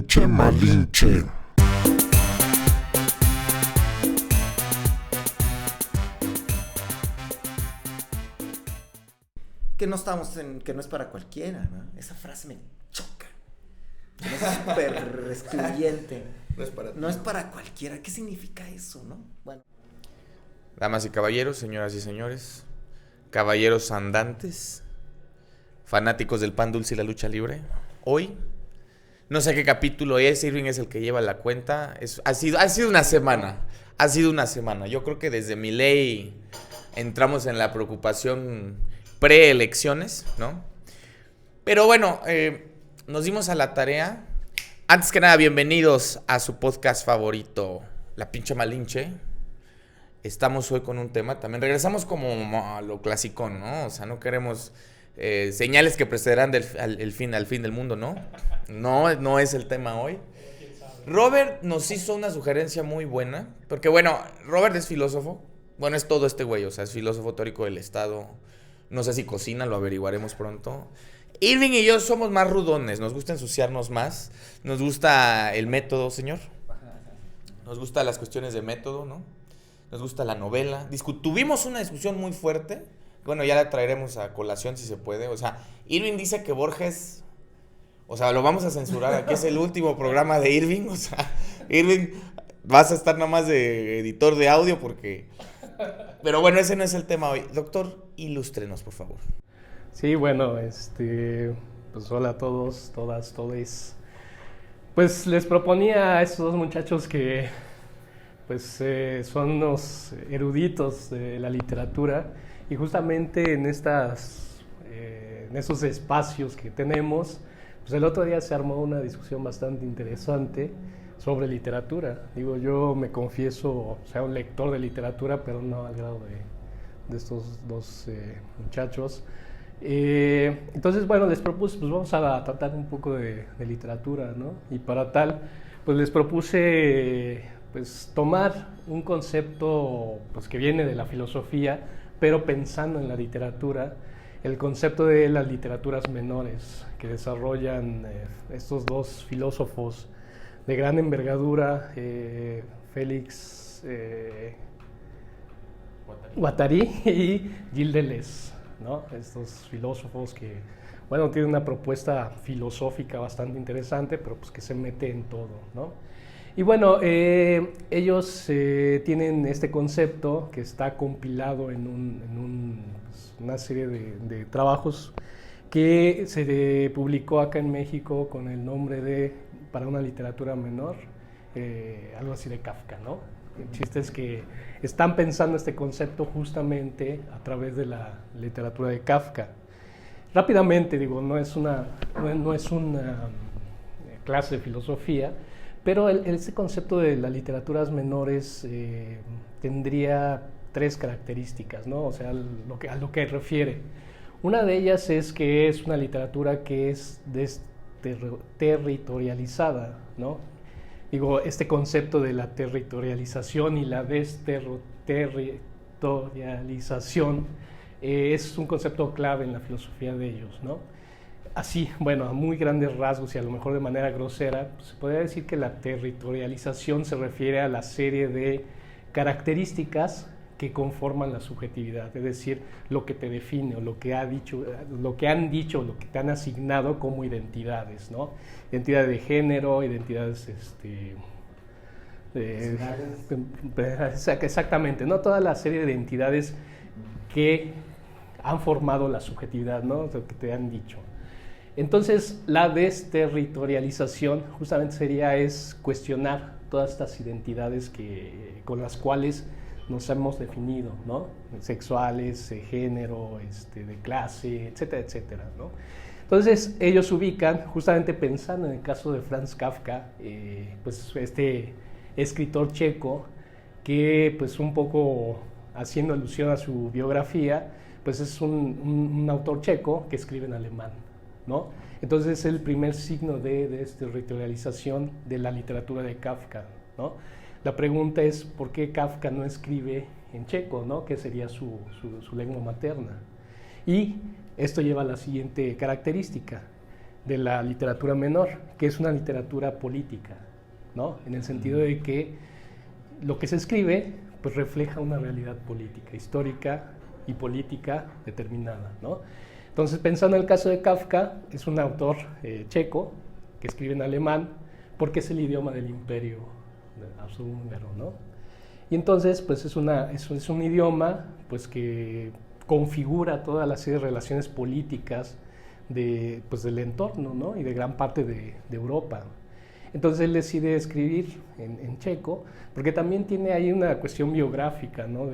pinche Malinche. Que no estamos en, que no es para cualquiera, ¿no? Esa frase me choca. Es súper excluyente. No es para cualquiera. ¿Qué significa eso, no? Bueno. Damas y caballeros, señoras y señores, caballeros andantes, fanáticos del pan dulce y la lucha libre. Hoy, no sé qué capítulo es, Irving es el que lleva la cuenta. Ha sido una semana. Ha sido una semana. Yo creo que desde Milei entramos en la preocupación preelecciones, ¿no? Pero bueno, nos dimos a la tarea. Antes que nada, bienvenidos a su podcast favorito, La Pinche Malinche. Estamos hoy con un tema, también regresamos como a lo clásico, ¿no? O sea, no queremos señales que precederán al fin del mundo, ¿no? No es el tema hoy. Robert nos hizo una sugerencia muy buena, porque bueno, Robert es filósofo, bueno, es todo este güey, o sea, es filósofo teórico del Estado, no sé si cocina, lo averiguaremos pronto. Irving y yo somos más rudones, nos gusta ensuciarnos más, nos gusta el método, señor, nos gusta las cuestiones de método, ¿no? Nos gusta la novela. Tuvimos una discusión muy fuerte. Bueno, ya la traeremos a colación si se puede. O sea, Irving dice que Borges... O sea, lo vamos a censurar. Aquí es el último programa de Irving. O sea, Irving, vas a estar nada más de editor de audio porque... Pero bueno, ese no es el tema hoy. Doctor, ilústrenos, por favor. Sí, bueno, pues hola a todos, todas, todes. Pues les proponía a estos dos muchachos que... pues son unos eruditos de la literatura y justamente en esos espacios que tenemos, pues el otro día se armó una discusión bastante interesante sobre literatura. Digo, yo me confieso, o sea, un lector de literatura, pero no al grado de estos dos muchachos. Entonces, bueno, les propuse, pues vamos a tratar un poco de literatura, ¿no? Y para tal, pues les propuse... pues tomar un concepto pues, que viene de la filosofía, pero pensando en la literatura, el concepto de las literaturas menores que desarrollan estos dos filósofos de gran envergadura, Félix Guattari y Gilles Deleuze, ¿no? Estos filósofos que, bueno, tienen una propuesta filosófica bastante interesante, pero pues que se mete en todo, ¿no? Y bueno, ellos tienen este concepto que está compilado en una serie de trabajos que se publicó acá en México con el nombre de Para una literatura menor, algo así de Kafka, ¿no? El chiste es que están pensando este concepto justamente a través de la literatura de Kafka. Rápidamente, digo, no es una clase de filosofía, pero este concepto de las literaturas menores tendría tres características, ¿no? O sea, a lo que refiere. Una de ellas es que es una literatura que es territorializada, ¿no? Digo, este concepto de la territorialización y la desterritorialización es un concepto clave en la filosofía de ellos, ¿no? Así, bueno, a muy grandes rasgos y a lo mejor de manera grosera, pues se podría decir que la territorialización se refiere a la serie de características que conforman la subjetividad, es decir, lo que te define o lo que han dicho, lo que te han asignado como identidades, ¿no? Identidad de género, identidades, exactamente, ¿no? Toda la serie de identidades que han formado la subjetividad, ¿no? Lo que te han dicho. Entonces, la desterritorialización justamente es cuestionar todas estas identidades con las cuales nos hemos definido, ¿no? Sexuales, género, de clase, etcétera, etcétera, ¿no? Entonces, ellos ubican, justamente pensando en el caso de Franz Kafka, pues este escritor checo, que pues un poco haciendo alusión a su biografía, pues es un autor checo que escribe en alemán, ¿no? Entonces es el primer signo de desterritorialización de la literatura de Kafka, ¿no? La pregunta es ¿por qué Kafka no escribe en checo, ¿no? Que sería su lengua materna. Y esto lleva a la siguiente característica. de la literatura menor, que es una literatura política, ¿no? En el sentido de que lo que se escribe pues refleja una realidad política, histórica y política determinada, ¿no? Entonces, pensando en el caso de Kafka, es un autor checo que escribe en alemán porque es el idioma del imperio austrohúngaro, ¿no? Y entonces, pues es un idioma pues, que configura toda la serie de relaciones políticas pues, del entorno, ¿no? Y de gran parte de Europa. Entonces él decide escribir en checo, porque también tiene ahí una cuestión biográfica, ¿no?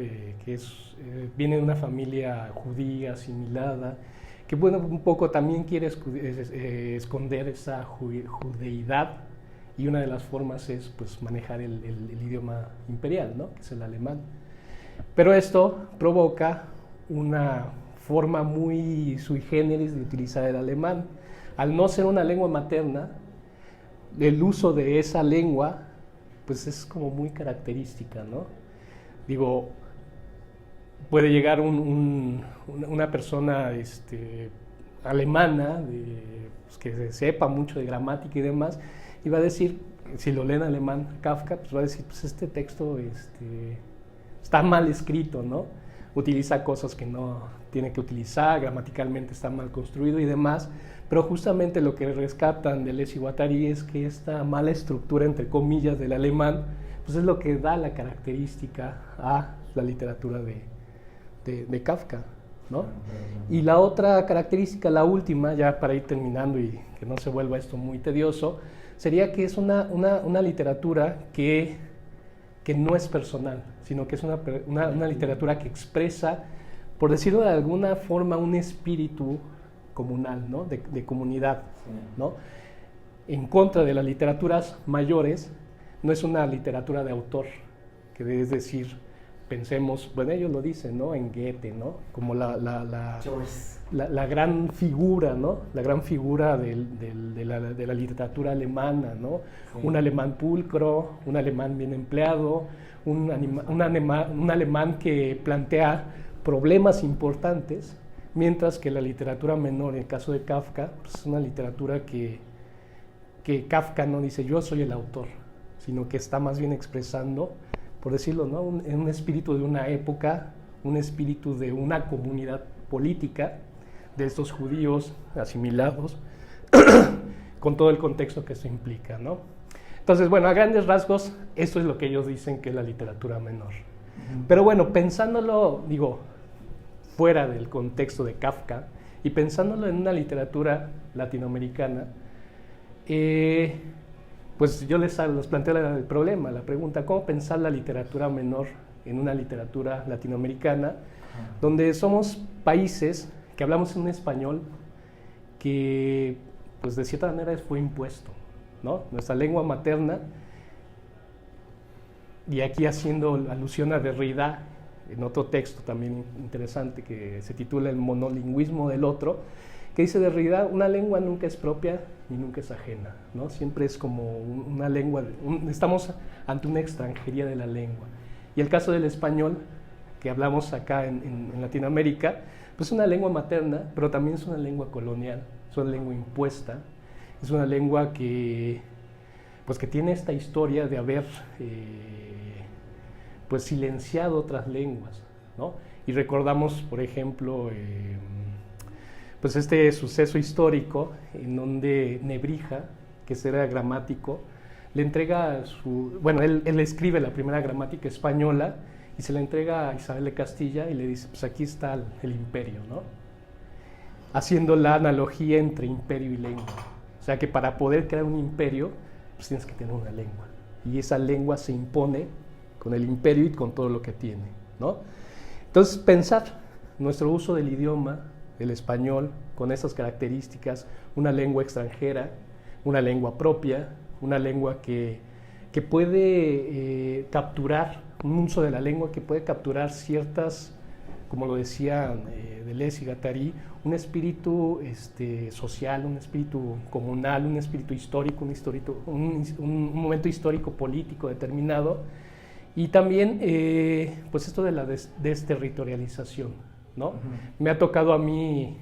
Viene de una familia judía asimilada, que bueno, un poco también quiere esconder esa judeidad, y una de las formas es pues, manejar el idioma imperial, ¿no? Que es el alemán. Pero esto provoca una forma muy sui generis de utilizar el alemán. Al no ser una lengua materna, el uso de esa lengua pues es como muy característica, ¿no? Digo, puede llegar una persona alemana pues que sepa mucho de gramática y demás, y va a decir, si lo lee en alemán Kafka, pues va a decir, pues este texto está mal escrito, ¿no? Utiliza cosas que no tiene que utilizar, gramaticalmente está mal construido y demás, pero justamente lo que rescatan de Deleuze y Guattari es que esta mala estructura, entre comillas, del alemán, pues es lo que da la característica a la literatura de Kafka, ¿no? Y la otra característica, la última, ya para ir terminando y que no se vuelva esto muy tedioso, sería que es una literatura que no es personal, sino que es una literatura que expresa, por decirlo de alguna forma, un espíritu comunal, ¿no? de comunidad, ¿no? En contra de las literaturas mayores, no es una literatura de autor, que es decir, pensemos, bueno, ellos lo dicen, ¿no? En Goethe, ¿no? Como la gran figura, ¿no? La gran figura de la literatura alemana, ¿no? Sí. Un alemán pulcro, un alemán bien empleado, un alemán que plantea problemas importantes, mientras que la literatura menor, en el caso de Kafka, pues es una literatura que Kafka no dice yo soy el autor, sino que está más bien expresando, por decirlo, ¿no? un espíritu de una época, un espíritu de una comunidad política, de estos judíos asimilados, con todo el contexto que eso implica, ¿no? Entonces, bueno, a grandes rasgos, esto es lo que ellos dicen que es la literatura menor. Pero bueno, pensándolo, digo, fuera del contexto de Kafka, y pensándolo en una literatura latinoamericana, pues yo les planteo el problema, la pregunta, ¿cómo pensar la literatura menor en una literatura latinoamericana, donde somos países que hablamos un español que, pues de cierta manera fue impuesto, ¿no? Nuestra lengua materna, y aquí haciendo alusión a Derrida, en otro texto también interesante que se titula El monolingüismo del otro, que dice Derrida, una lengua nunca es propia ni nunca es ajena, ¿no? Siempre es como una lengua, estamos ante una extranjería de la lengua. Y el caso del español, que hablamos acá en Latinoamérica, pues es una lengua materna, pero también es una lengua colonial, es una lengua impuesta, es una lengua que tiene esta historia de haber pues silenciado otras lenguas, ¿no? Y recordamos, por ejemplo, pues este suceso histórico en donde Nebrija, que era gramático, le entrega él escribe la primera gramática española y se la entrega a Isabel de Castilla y le dice, pues aquí está el imperio, ¿no? Haciendo la analogía entre imperio y lengua. O sea que para poder crear un imperio, pues tienes que tener una lengua. Y esa lengua se impone con el imperio y con todo lo que tiene, ¿no? Entonces, pensar nuestro uso del idioma, del español, con esas características, una lengua extranjera, una lengua propia, una lengua que puede capturar, un uso de la lengua que puede capturar ciertas, como lo decían Deleuze y Guattari, un espíritu social, un espíritu comunal, un espíritu histórico, un momento histórico político determinado, y también pues esto de la desterritorialización, ¿no? Me ha tocado a mí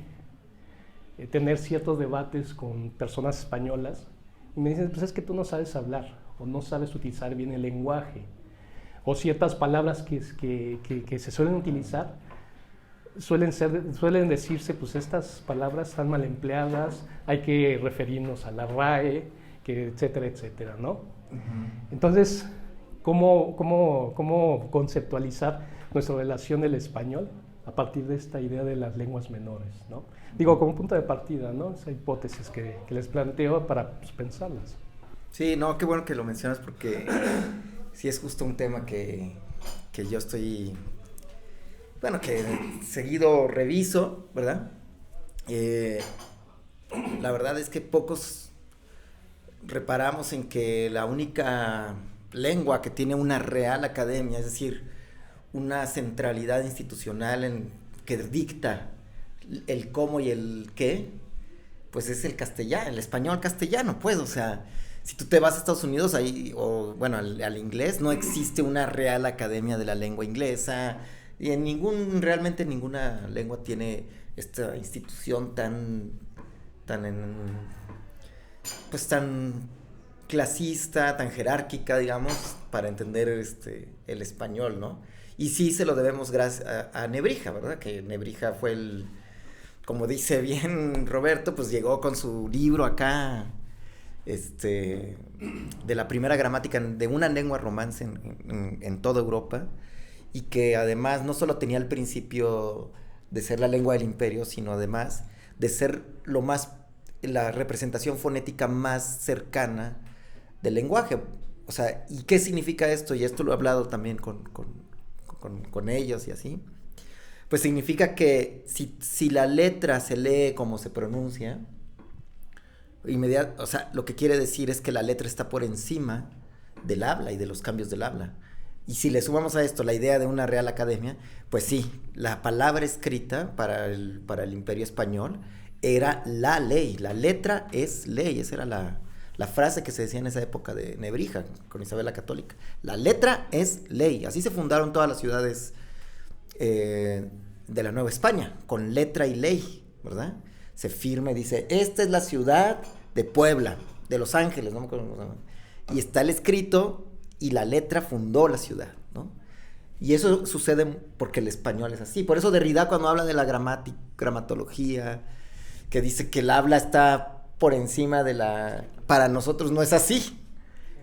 tener ciertos debates con personas españolas y me dicen, pues es que tú no sabes hablar o no sabes utilizar bien el lenguaje o ciertas palabras que se suelen utilizar suelen decirse, pues estas palabras están mal empleadas, hay que referirnos a la RAE, que etcétera, etcétera, ¿no? Uh-huh. Entonces, ¿cómo conceptualizar nuestra relación del español a partir de esta idea de las lenguas menores, ¿no? Digo, como punto de partida, ¿no? Esa hipótesis que les planteo para pues, pensarlas. Sí, no, qué bueno que lo mencionas porque sí es justo un tema que yo estoy, bueno, que seguido reviso, ¿verdad? La verdad es que pocos reparamos en que la única lengua que tiene una real academia, es decir, una centralidad institucional que dicta el cómo y el qué, pues es el castellano, el español castellano, pues, o sea, si tú te vas a Estados Unidos ahí, o bueno, al inglés, no existe una real academia de la lengua inglesa, y realmente ninguna lengua tiene esta institución tan clasista, tan jerárquica, digamos, para entender el español, ¿no? Y sí se lo debemos gracias a Nebrija, ¿verdad? Que Nebrija fue como dice bien Roberto, pues llegó con su libro acá, de la primera gramática de una lengua romance en toda Europa, y que además no solo tenía el principio de ser la lengua del imperio, sino además de ser la representación fonética más cercana del lenguaje. O sea, ¿y qué significa esto? Y esto lo he hablado también con ellos y así. Pues significa que si la letra se lee como se pronuncia, o sea, lo que quiere decir es que la letra está por encima del habla y de los cambios del habla. Y si le sumamos a esto la idea de una Real Academia, pues sí, la palabra escrita para el Imperio Español era la ley, la letra es ley. Esa era la frase que se decía en esa época de Nebrija, con Isabel la Católica. La letra es ley. Así se fundaron todas las ciudades de la Nueva España, con letra y ley, ¿verdad? Se firma y dice, esta es la ciudad de Puebla, de Los Ángeles, no me acuerdo cómo se llama. Y está el escrito y la letra fundó la ciudad, ¿no? Y eso sucede porque el español es así. Por eso Derrida, cuando habla de la gramatología, que dice que el habla está por encima de para nosotros no es así.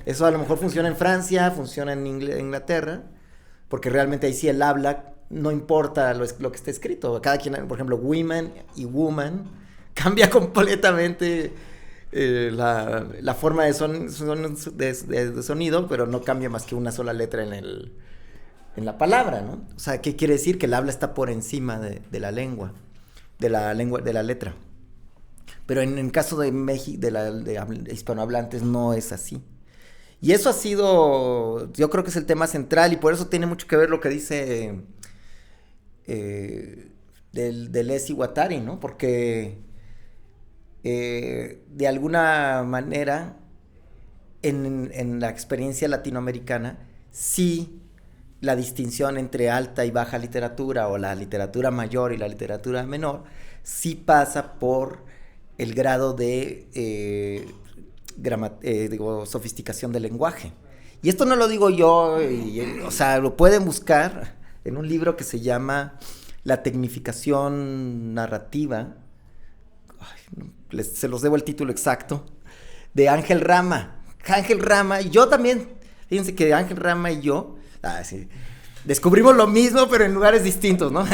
Eso a lo mejor funciona en Francia, funciona en Inglaterra, porque realmente ahí sí el habla no importa lo que esté escrito. Cada quien, por ejemplo, women y woman, cambia completamente la forma de sonido, pero no cambia más que una sola letra en la palabra, ¿no? O sea, ¿qué quiere decir? Que el habla está por encima de la lengua, de la letra. Pero en el caso de México, de hispanohablantes, no es así. Y eso ha sido, yo creo que es el tema central, y por eso tiene mucho que ver lo que dice Deleuze y Guattari, ¿no? Porque de alguna manera en la experiencia latinoamericana sí la distinción entre alta y baja literatura, o la literatura mayor y la literatura menor, sí pasa por el grado de sofisticación del lenguaje. Y esto no lo digo yo, o sea, lo pueden buscar en un libro que se llama La tecnificación narrativa. Se los debo el título exacto, de Ángel Rama. Ángel Rama, y yo también, fíjense que Ángel Rama y yo, sí, descubrimos lo mismo, pero en lugares distintos, ¿no?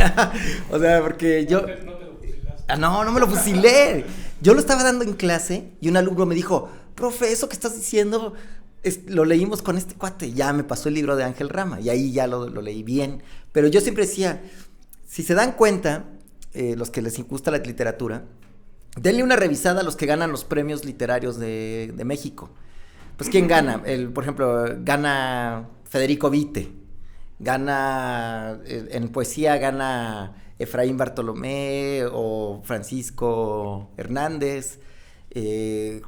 O sea, porque yo... No me lo fusilé. Yo lo estaba dando en clase y un alumno me dijo, profe, eso que estás diciendo, lo leímos con este cuate. Y ya me pasó el libro de Ángel Rama y ahí ya lo leí bien. Pero yo siempre decía, si se dan cuenta, los que les gusta la literatura, denle una revisada a los que ganan los premios literarios de México. Pues, ¿quién gana? Por ejemplo, gana Federico Vite, gana, en poesía gana Efraín Bartolomé o Francisco Hernández,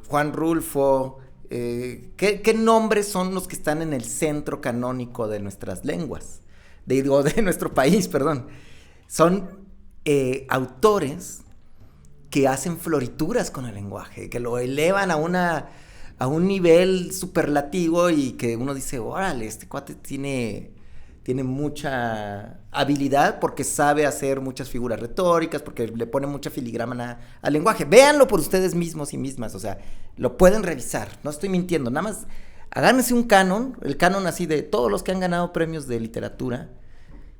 Juan Rulfo. ¿Qué nombres son los que están en el centro canónico de nuestras lenguas? De nuestro país, perdón. Son autores que hacen florituras con el lenguaje, que lo elevan a un nivel superlativo y que uno dice, órale, este cuate tiene mucha habilidad porque sabe hacer muchas figuras retóricas, porque le pone mucha filigrana al lenguaje. Véanlo por ustedes mismos y mismas, o sea, lo pueden revisar, no estoy mintiendo, nada más agárrense un canon, el canon así de todos los que han ganado premios de literatura,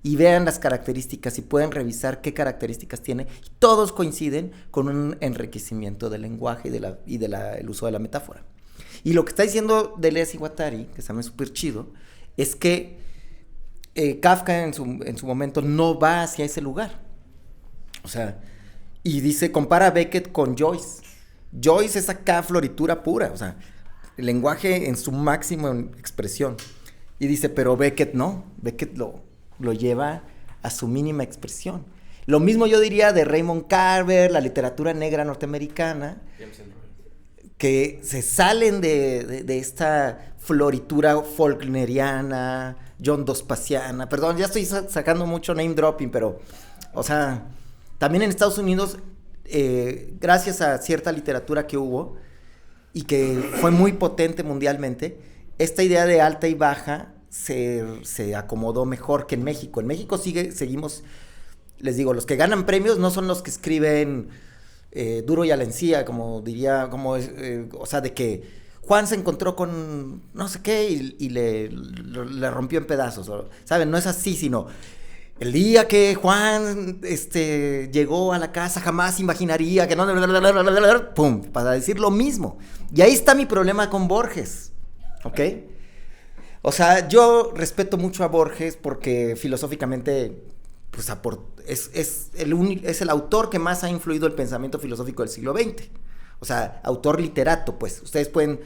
y vean las características y pueden revisar qué características tiene. Todos coinciden con un enriquecimiento del lenguaje y el uso de la metáfora. Y lo que está diciendo Deleuze y Guattari, que se me súper chido, es que Kafka en su momento no va hacia ese lugar. O sea, y dice, compara a Beckett con Joyce. Joyce es acá floritura pura, o sea, el lenguaje en su máxima expresión. Y dice, pero Beckett no, Beckett lo lleva a su mínima expresión. Lo mismo yo diría de Raymond Carver, la literatura negra norteamericana, que se salen de esta floritura faulkneriana, John Dospasiana, perdón, ya estoy sacando mucho name dropping, pero, o sea, también en Estados Unidos, gracias a cierta literatura que hubo, y que fue muy potente mundialmente, esta idea de alta y baja se acomodó mejor que en México. En México seguimos, les digo, los que ganan premios no son los que escriben duro y a la encía, como diría, o sea, de que Juan se encontró con no sé qué y le rompió en pedazos, ¿saben? No es así, sino el día que Juan llegó a la casa jamás imaginaría que no, pum, para decir lo mismo. Y ahí está mi problema con Borges, ¿ok? O sea, yo respeto mucho a Borges porque filosóficamente pues, es el autor que más ha influido el pensamiento filosófico del siglo XX. O sea, autor literato, pues. Ustedes pueden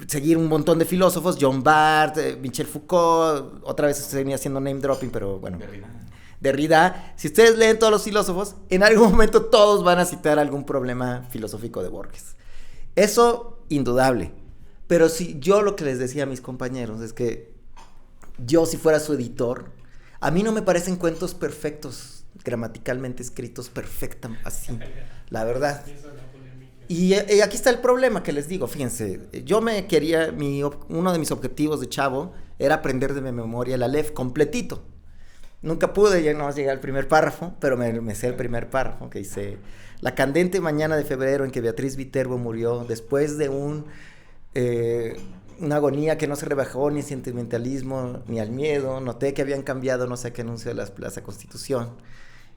seguir un montón de filósofos, John Barth, Michel Foucault, otra vez se venía haciendo name dropping, pero bueno. Derrida. Si ustedes leen todos los filósofos, en algún momento todos van a citar algún problema filosófico de Borges. Eso, indudable. Pero si yo lo que les decía a mis compañeros es que yo si fuera su editor, a mí no me parecen cuentos perfectos, gramaticalmente escritos perfectos, así, la verdad. Y aquí está el problema que les digo, fíjense, yo me quería, uno de mis objetivos de chavo era aprender de mi memoria el Aleph completito. Nunca pude llegar al primer párrafo, pero me sé el primer párrafo que dice: la candente mañana de febrero en que Beatriz Viterbo murió, después de una agonía que no se rebajó ni al sentimentalismo ni al miedo, noté que habían cambiado no sé a qué anuncio de la Plaza Constitución.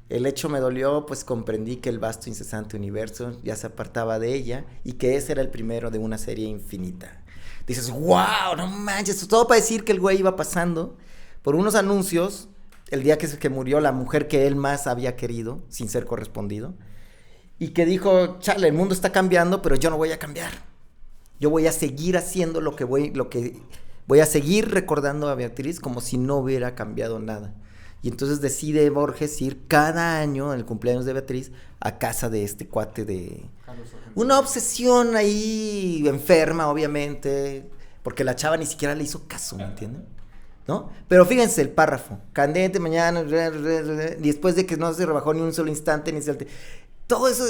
El hecho me dolió, pues comprendí que el vasto incesante universo ya se apartaba de ella y que ese era el primero de una serie infinita. Dices, wow, no manches, todo para decir que el güey iba pasando por unos anuncios el día que murió la mujer que él más había querido, sin ser correspondido, y que dijo, chale, el mundo está cambiando, pero yo no voy a cambiar. Yo voy a seguir haciendo lo que voy a seguir recordando a Beatriz como si no hubiera cambiado nada. Y entonces decide Borges ir cada año en el cumpleaños de Beatriz a casa de este cuate de... Una obsesión ahí enferma, obviamente, porque la chava ni siquiera le hizo caso, ¿me entienden? ¿No? Pero fíjense el párrafo, candente mañana, y después de que no se rebajó ni un solo instante, todo eso,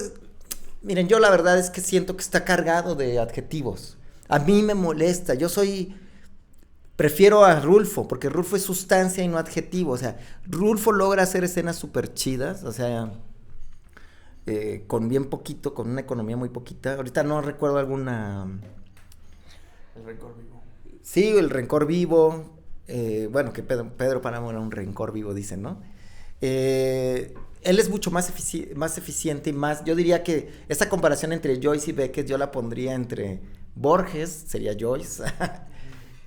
miren, yo la verdad es que siento que está cargado de adjetivos. A mí me molesta, prefiero a Rulfo, porque Rulfo es sustancia y no adjetivo. O sea, Rulfo logra hacer escenas súper chidas, o sea, con bien poquito, con una economía muy poquita. Ahorita no recuerdo alguna... El rencor vivo. Sí, el rencor vivo. Bueno, que Pedro Páramo era un rencor vivo, dicen, ¿no? Él es mucho más eficiente y más... Yo diría que esta comparación entre Joyce y Beckett yo la pondría entre Borges, sería Joyce,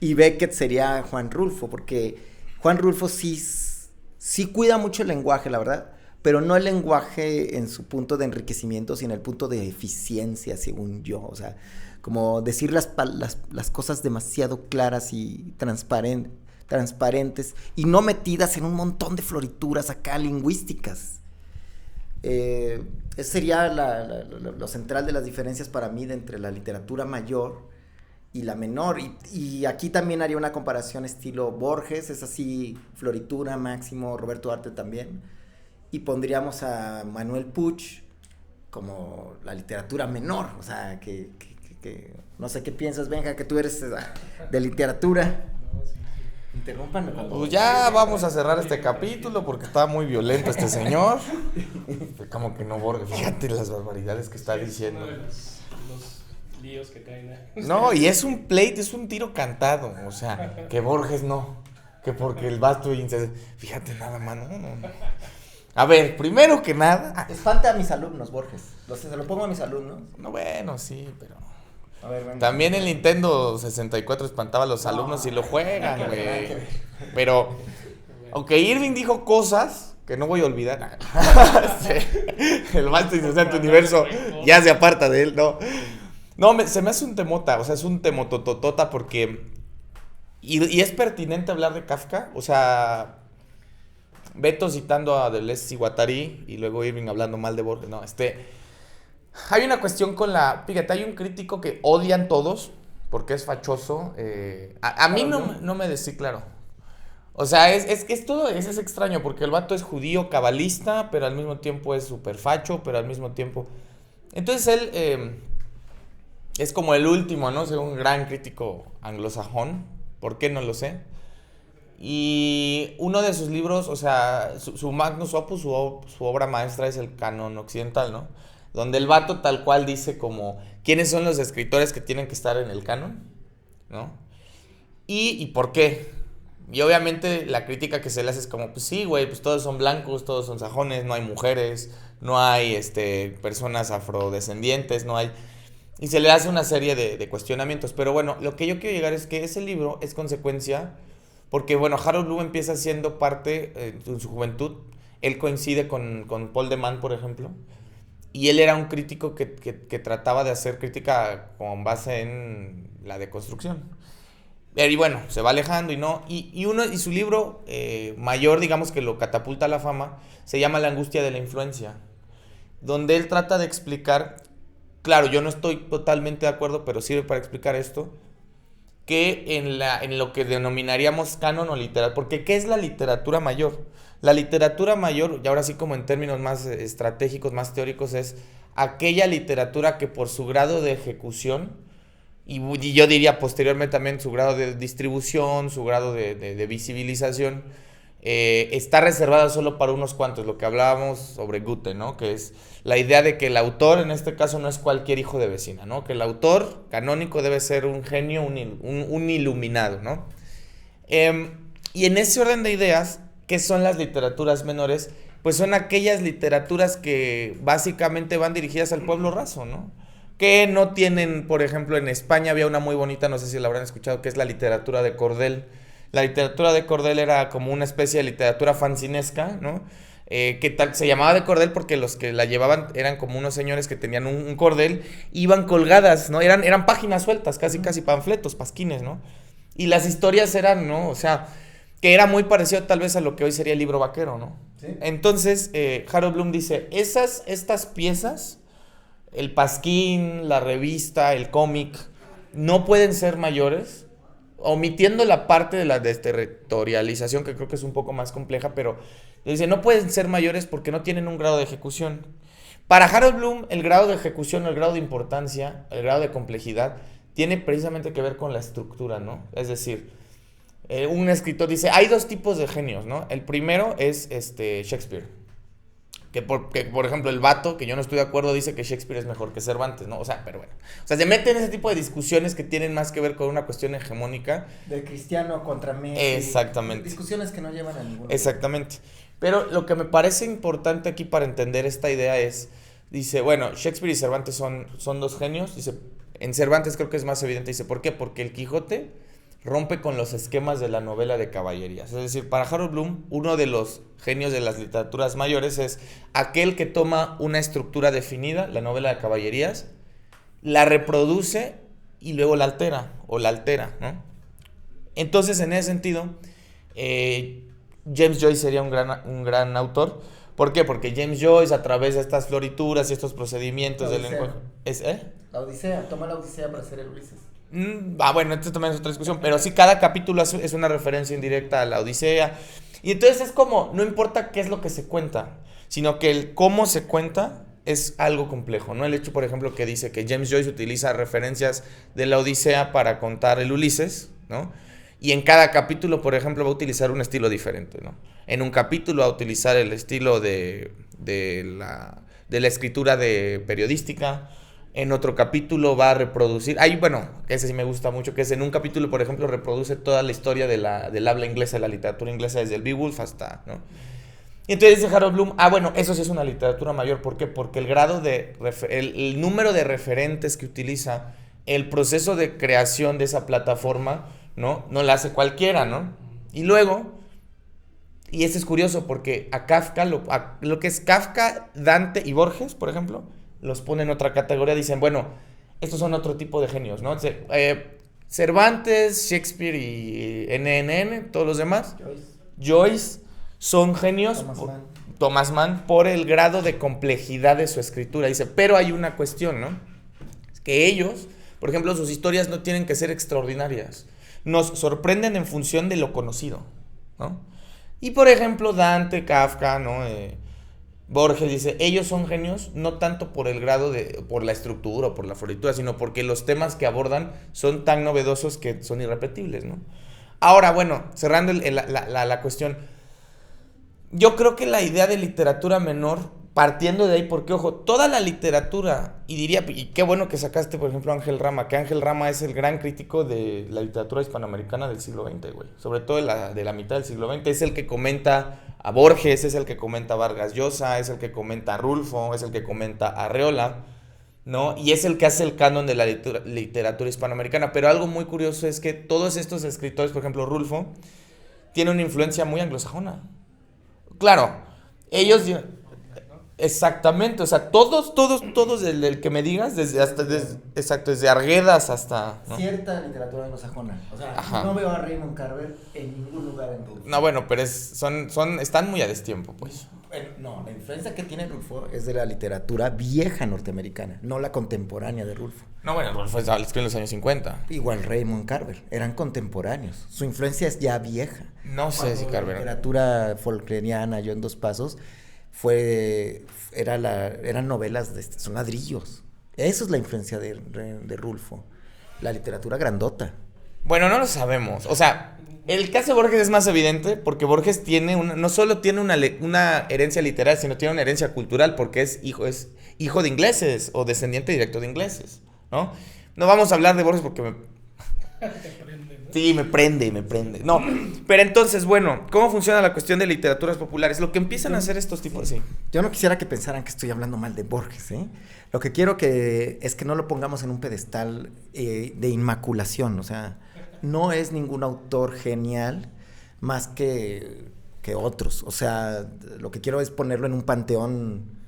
y Beckett sería Juan Rulfo, porque Juan Rulfo sí cuida mucho el lenguaje, la verdad, pero no el lenguaje en su punto de enriquecimiento, sino el punto de eficiencia, según yo. O sea, como decir las cosas demasiado claras y transparentes y no metidas en un montón de florituras acá lingüísticas. Ese sería lo central de las diferencias para mí entre la literatura mayor y la menor, y aquí también haría una comparación estilo Borges, es así, floritura máximo, Roberto Arte también, y pondríamos a Manuel Puig como la literatura menor, o sea, no sé qué piensas, Benja, que tú eres de literatura. Interrúmpanme. Pues ya vamos a cerrar este capítulo porque está muy violento este señor. Como que no, Borges, fíjate las barbaridades que está diciendo. Los líos que traen. No, y es un pleito, es un tiro cantado, o sea, que Borges no, que porque el vato, fíjate nada más, no. A ver, primero que nada... Espanta a mis alumnos, Borges, se lo pongo a mis alumnos. No, bueno, sí, pero... A ver, ven. También el Nintendo 64 espantaba a los alumnos y lo juegan, güey. Pero, aunque Irving dijo cosas que no voy a olvidar. El vato inocente universo ya se aparta de él, no. No, se me hace un temota, o sea, es un temotototota porque... Y es pertinente hablar de Kafka, o sea... Beto citando a Deleuze y Guattari y luego Irving hablando mal de Borges, no, hay una cuestión con fíjate, hay un crítico que odian todos porque es fachoso, a mí no me decía claro. O sea, es todo, es extraño porque el vato es judío, cabalista, pero al mismo tiempo es súper facho, pero al mismo tiempo... Entonces él es como el último, ¿no? Según un gran crítico anglosajón, ¿por qué? No lo sé. Y uno de sus libros, o sea, su magnus opus, su obra maestra es el Canon Occidental, ¿no? Donde el vato tal cual dice como, ¿quiénes son los escritores que tienen que estar en el canon? ¿No? ¿Y por qué? Y obviamente la crítica que se le hace es como, pues sí, güey, pues todos son blancos, todos son sajones, no hay mujeres, no hay personas afrodescendientes, no hay... Y se le hace una serie de cuestionamientos. Pero bueno, lo que yo quiero llegar es que ese libro es consecuencia... Porque, bueno, Harold Bloom empieza siendo parte, en su juventud, él coincide con Paul de Man, por ejemplo, y él era un crítico que trataba de hacer crítica con base en la deconstrucción. Y bueno, se va alejando y su libro mayor, digamos que lo catapulta a la fama, se llama La angustia de la influencia, donde él trata de explicar, claro, yo no estoy totalmente de acuerdo, pero sirve para explicar esto, que en lo que denominaríamos canon o literatura, porque ¿qué es la literatura mayor? La literatura mayor, y ahora sí como en términos más estratégicos, más teóricos, es aquella literatura que por su grado de ejecución, y yo diría posteriormente también su grado de distribución, su grado de visibilización, está reservada solo para unos cuantos, lo que hablábamos sobre Goethe, ¿no? Que es la idea de que el autor, en este caso, no es cualquier hijo de vecina, ¿no? Que el autor canónico debe ser un genio, un iluminado, ¿no? Y en ese orden de ideas, ¿qué son las literaturas menores? Pues son aquellas literaturas que básicamente van dirigidas al pueblo raso, ¿no? Que no tienen, por ejemplo, en España había una muy bonita, no sé si la habrán escuchado, que es la literatura de Cordel. La literatura de Cordel era como una especie de literatura fanzinesca, ¿no? Se llamaba de cordel porque los que la llevaban eran como unos señores que tenían un cordel, iban colgadas, ¿no? Eran páginas sueltas, casi panfletos, pasquines, ¿no? Y las historias eran, ¿no? O sea, que era muy parecido tal vez a lo que hoy sería el libro vaquero, ¿no? Sí. Entonces, Harold Bloom dice, estas piezas, el pasquín, la revista, el cómic, no pueden ser mayores, omitiendo la parte de la desterritorialización, que creo que es un poco más compleja, pero dice, no pueden ser mayores porque no tienen un grado de ejecución. Para Harold Bloom, el grado de ejecución, el grado de importancia, el grado de complejidad, tiene precisamente que ver con la estructura, ¿no? Es decir, un escritor dice, hay dos tipos de genios, ¿no? El primero es Shakespeare. Que por ejemplo, el vato, que yo no estoy de acuerdo, dice que Shakespeare es mejor que Cervantes, ¿no? O sea, pero bueno. O sea, se meten en ese tipo de discusiones que tienen más que ver con una cuestión hegemónica. De Cristiano contra Messi. Exactamente. Discusiones que no llevan a ningún... Exactamente. Pero lo que me parece importante aquí para entender esta idea es, dice, bueno, Shakespeare y Cervantes son dos genios. Dice, en Cervantes creo que es más evidente. Dice, ¿por qué? Porque el Quijote rompe con los esquemas de la novela de caballerías. Es decir, para Harold Bloom, uno de los genios de las literaturas mayores es aquel que toma una estructura definida, la novela de caballerías, la reproduce y luego la altera, ¿no? Entonces, en ese sentido, James Joyce sería un gran autor. ¿Por qué? Porque James Joyce, a través de estas florituras y estos procedimientos del lenguaje... La Odisea, toma la Odisea para hacer el Ulises. Bueno, esto también es otra discusión, pero sí, cada capítulo es una referencia indirecta a la Odisea. Y entonces es como, no importa qué es lo que se cuenta, sino que el cómo se cuenta es algo complejo, ¿no? El hecho, por ejemplo, que dice que James Joyce utiliza referencias de la Odisea para contar el Ulises, ¿no? Y en cada capítulo, por ejemplo, va a utilizar un estilo diferente, ¿no? En un capítulo va a utilizar el estilo de la escritura periodística. En otro capítulo va a reproducir... bueno, ese sí me gusta mucho, que es en un capítulo, por ejemplo, reproduce toda la historia del habla inglesa, de la literatura inglesa, desde el Beowulf hasta, ¿no? Y entonces dice Harold Bloom, bueno, eso sí es una literatura mayor. ¿Por qué? Porque el número de referentes que utiliza, el proceso de creación de esa plataforma, ¿no? No la hace cualquiera, ¿no? Y luego, y eso es curioso, porque a Kafka, lo que es Kafka, Dante y Borges, por ejemplo, los ponen en otra categoría, dicen, bueno, estos son otro tipo de genios, ¿no? Cervantes, Shakespeare y NNN, todos los demás, Joyce son genios, Thomas Mann, por el grado de complejidad de su escritura. Dice, pero hay una cuestión, ¿no? Es que ellos, por ejemplo, sus historias no tienen que ser extraordinarias, nos sorprenden en función de lo conocido, ¿no? Y por ejemplo, Dante, Kafka, ¿no? Borges dice, ellos son genios no tanto por el grado por la estructura o por la floritura, sino porque los temas que abordan son tan novedosos que son irrepetibles, ¿no? Ahora, bueno, cerrando la cuestión, yo creo que la idea de literatura menor, partiendo de ahí, porque ojo, toda la literatura, y diría, y qué bueno que sacaste, por ejemplo, a Ángel Rama, que Ángel Rama es el gran crítico de la literatura hispanoamericana del siglo XX, güey, sobre todo de la mitad del siglo XX, es el que comenta a Borges, es el que comenta a Vargas Llosa, es el que comenta a Rulfo, es el que comenta a Arreola, ¿no? Y es el que hace el canon de la literatura hispanoamericana. Pero algo muy curioso es que todos estos escritores, por ejemplo, Rulfo, tiene una influencia muy anglosajona. Claro, ellos... Exactamente, o sea, todos del que me digas, desde Arguedas hasta... ¿no? Cierta literatura anglosajona. O sea, ajá, no veo a Raymond Carver en ningún lugar en Rulfo. No, bueno, pero están muy a destiempo, pues. No, la influencia que tiene Rulfo es de la literatura vieja norteamericana, no la contemporánea de Rulfo. No, bueno, Rulfo escribió en los años 50. Igual Raymond Carver, eran contemporáneos. Su influencia es ya vieja. No sé si Carver... La literatura folkloriana, Yo en dos pasos... eran novelas, son ladrillos. Eso es la influencia de Rulfo. La literatura grandota. Bueno, no lo sabemos. O sea, el caso de Borges es más evidente porque Borges no solo tiene una herencia literaria, sino tiene una herencia cultural porque es hijo de ingleses o descendiente directo de ingleses, ¿no? No vamos a hablar de Borges porque Sí, me prende. No, pero entonces, bueno, ¿cómo funciona la cuestión de literaturas populares? Lo que empiezan a hacer estos tipos, sí. Yo no quisiera que pensaran que estoy hablando mal de Borges, ¿eh? Lo que quiero es que no lo pongamos en un pedestal de inmaculación, o sea, no es ningún autor genial más que otros, o sea, lo que quiero es ponerlo en un panteón,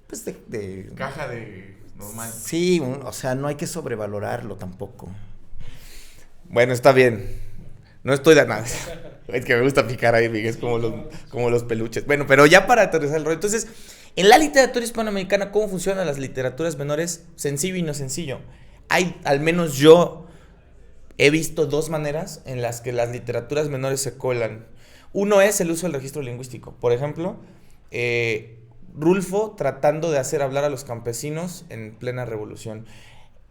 pues de caja de normal. Sí, o sea, no hay que sobrevalorarlo tampoco. Bueno, está bien. No estoy de nada. Es que me gusta picar ahí, Miguel, es como los peluches. Bueno, pero ya para aterrizar el rollo. Entonces, en la literatura hispanoamericana, ¿cómo funcionan las literaturas menores? Sencillo y no sencillo. Al menos yo he visto dos maneras en las que las literaturas menores se colan. Uno es el uso del registro lingüístico. Por ejemplo, Rulfo tratando de hacer hablar a los campesinos en plena revolución.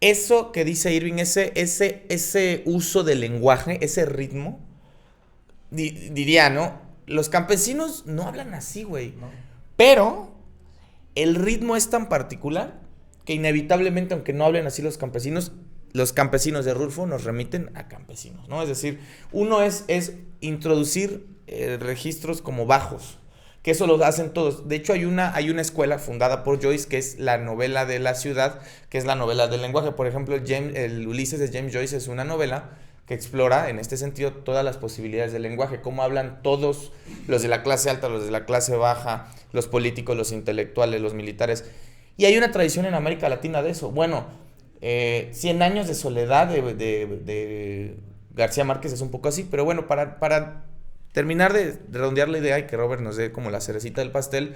Eso que dice Irving, ese uso del lenguaje, ese ritmo, diría, ¿no? Los campesinos no hablan así, güey. No. Pero el ritmo es tan particular que inevitablemente, aunque no hablen así los campesinos de Rulfo nos remiten a campesinos, ¿no? Es decir, uno es introducir registros como bajos, que eso lo hacen todos. De hecho, hay una escuela fundada por Joyce, que es la novela de la ciudad, que es la novela del lenguaje. Por ejemplo, el Ulises de James Joyce es una novela que explora, en este sentido, todas las posibilidades del lenguaje, cómo hablan todos, los de la clase alta, los de la clase baja, los políticos, los intelectuales, los militares. Y hay una tradición en América Latina de eso. Bueno, 100 años de soledad de García Márquez es un poco así, pero bueno, para terminar de redondear la idea y que Robert nos dé como la cerecita del pastel,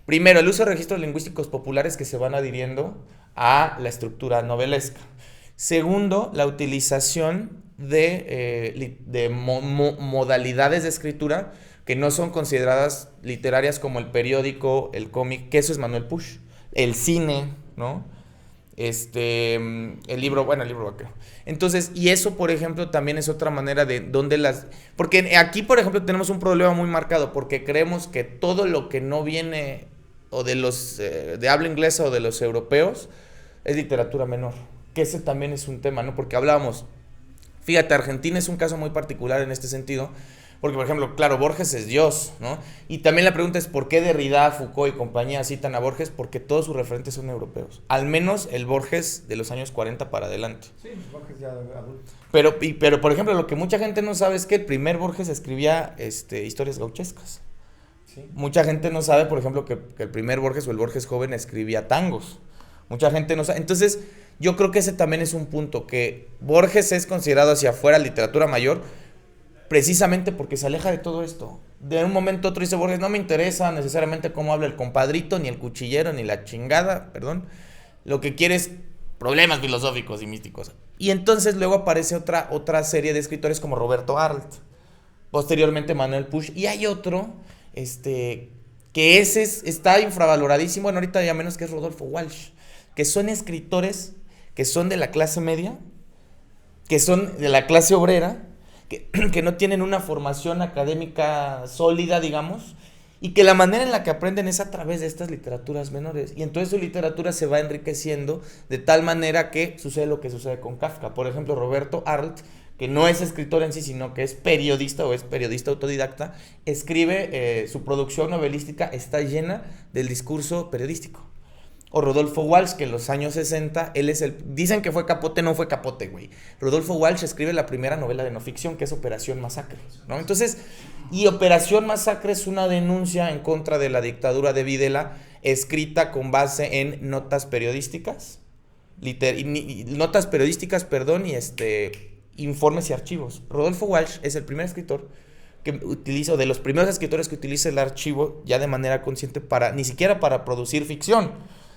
primero, el uso de registros lingüísticos populares que se van adhiriendo a la estructura novelesca. Segundo, la utilización de modalidades de escritura que no son consideradas literarias como el periódico, el cómic, que eso es Manuel Puch. el cine, ¿no? El libro vaquero. Entonces, y eso, por ejemplo, también es otra manera de donde las... Porque aquí, por ejemplo, tenemos un problema muy marcado, porque creemos que todo lo que no viene, o de los de habla inglesa o de los europeos, es literatura menor. Que ese también es un tema, ¿no? Porque hablábamos, fíjate, Argentina es un caso muy particular en este sentido, porque, por ejemplo, claro, Borges es Dios, ¿no? Y también la pregunta es, ¿por qué Derrida, Foucault y compañía citan a Borges? Porque todos sus referentes son europeos. Al menos el Borges de los años 40 para adelante. Sí, Borges ya adulto. Pero, por ejemplo, lo que mucha gente no sabe es que el primer Borges escribía historias gauchescas. Sí. Mucha gente no sabe, por ejemplo, que el primer Borges o el Borges joven escribía tangos. Mucha gente no sabe. Entonces, yo creo que ese también es un punto, que Borges es considerado hacia afuera literatura mayor, precisamente porque se aleja de todo esto. De un momento a otro dice Borges, no me interesa necesariamente cómo habla el compadrito, ni el cuchillero, ni la chingada, perdón. Lo que quiere es problemas filosóficos y místicos. Y entonces luego aparece otra serie de escritores como Roberto Arlt, posteriormente Manuel Puig, y hay otro, que está infravaloradísimo, bueno, ahorita ya menos, que es Rodolfo Walsh, que son escritores que son de la clase media, que son de la clase obrera, que no tienen una formación académica sólida, digamos, y que la manera en la que aprenden es a través de estas literaturas menores. Y entonces su literatura se va enriqueciendo de tal manera que sucede lo que sucede con Kafka. Por ejemplo, Roberto Arlt, que no es escritor en sí, sino que es periodista o es periodista autodidacta, escribe, su producción novelística está llena del discurso periodístico. O Rodolfo Walsh, que en los años 60, dicen que fue Capote, no fue Capote, güey. Rodolfo Walsh escribe la primera novela de no ficción, que es Operación Masacre, ¿no? Entonces, y Operación Masacre es una denuncia en contra de la dictadura de Videla, escrita con base en notas periodísticas, informes y archivos. Rodolfo Walsh es el primer escritor de los primeros escritores que utiliza el archivo ya de manera consciente ni siquiera para producir ficción,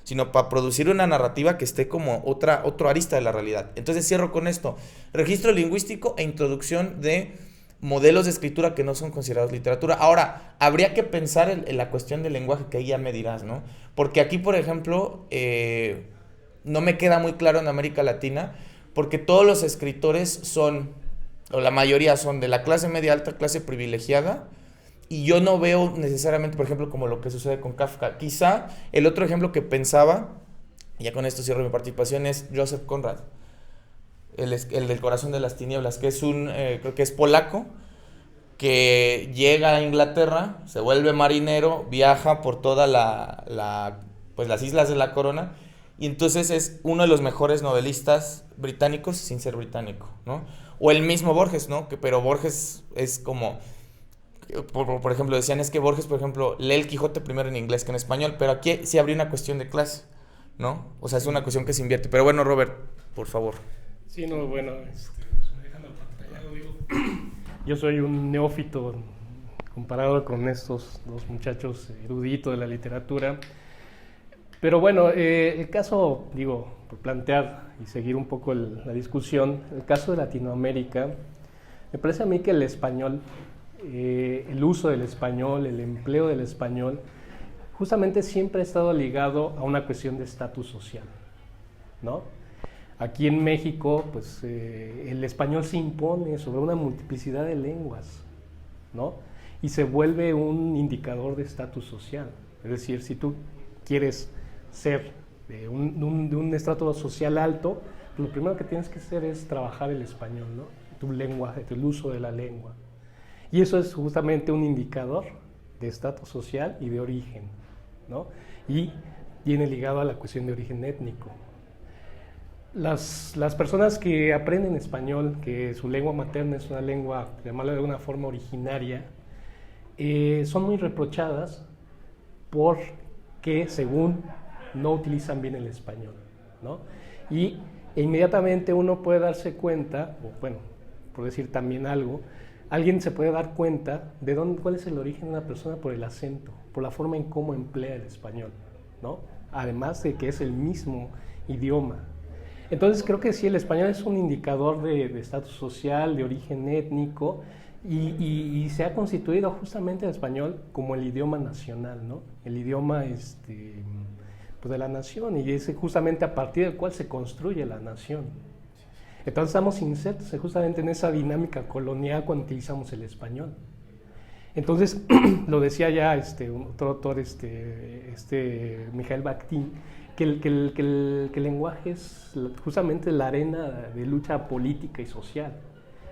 sino para producir una narrativa que esté como otro arista de la realidad. Entonces cierro con esto: registro lingüístico e introducción de modelos de escritura que no son considerados literatura. Ahora, habría que pensar en la cuestión del lenguaje, que ahí ya me dirás, ¿no? Porque aquí, por ejemplo, no me queda muy claro en América Latina, porque todos los escritores son, o la mayoría son, de la clase media alta, clase privilegiada, y yo no veo necesariamente, por ejemplo, como lo que sucede con Kafka. Quizá el otro ejemplo que pensaba, y ya con esto cierro mi participación, es Joseph Conrad, el del Corazón de las Tinieblas, que es creo que es polaco, que llega a Inglaterra, se vuelve marinero, viaja por toda pues las islas de la corona, y entonces es uno de los mejores novelistas británicos sin ser británico, ¿no? O el mismo Borges, ¿no? Pero Borges es como... Por ejemplo, decían, es que Borges, por ejemplo, lee el Quijote primero en inglés que en español, pero aquí sí habría una cuestión de clase, ¿no? O sea, es una cuestión que se invierte. Pero bueno, Robert, por favor. Sí, no, bueno, me dejan apantallado, digo. Yo soy un neófito comparado con estos dos muchachos eruditos de la literatura. Pero bueno, el caso, digo, por plantear y seguir un poco la discusión, el caso de Latinoamérica, me parece a mí que el español, el uso del español, el empleo del español, justamente siempre ha estado ligado a una cuestión de estatus social, ¿no? Aquí en México, pues el español se impone sobre una multiplicidad de lenguas, ¿no? Y se vuelve un indicador de estatus social. Es decir, si tú quieres ser de un estrato social alto, pues lo primero que tienes que hacer es trabajar el español, ¿no? Tu lenguaje, el uso de la lengua. Y eso es justamente un indicador de estatus social y de origen, ¿no? Y viene ligado a la cuestión de origen étnico. Las personas que aprenden español, que su lengua materna es una lengua, llamarla de alguna forma originaria, son muy reprochadas porque, según, no utilizan bien el español, ¿no? Y inmediatamente uno puede darse cuenta, o bueno, por decir también algo, alguien se puede dar cuenta de cuál es el origen de una persona por el acento, por la forma en cómo emplea el español, ¿no? Además de que es el mismo idioma. Entonces creo que sí, el español es un indicador de estatus social, de origen étnico, y se ha constituido justamente el español como el idioma nacional, ¿no? El idioma pues, de la nación, y es justamente a partir del cual se construye la nación. Entonces estamos insertos justamente en esa dinámica colonial cuando utilizamos el español. Entonces, lo decía ya otro autor, Mijaíl Bakhtin, que el lenguaje es justamente la arena de lucha política y social,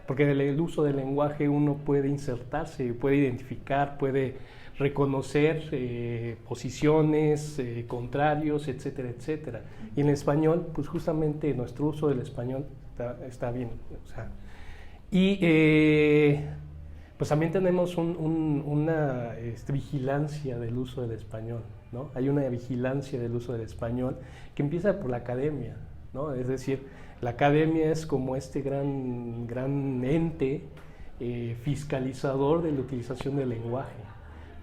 porque en el uso del lenguaje uno puede insertarse, puede identificar, puede reconocer posiciones, contrarios, etcétera, etcétera. Y en el español, pues justamente nuestro uso del español está bien. O sea, y pues también tenemos una vigilancia del uso del español, ¿no? Hay una vigilancia del uso del español que empieza por la academia, ¿no? Es decir, la academia es como este gran ente fiscalizador de la utilización del lenguaje.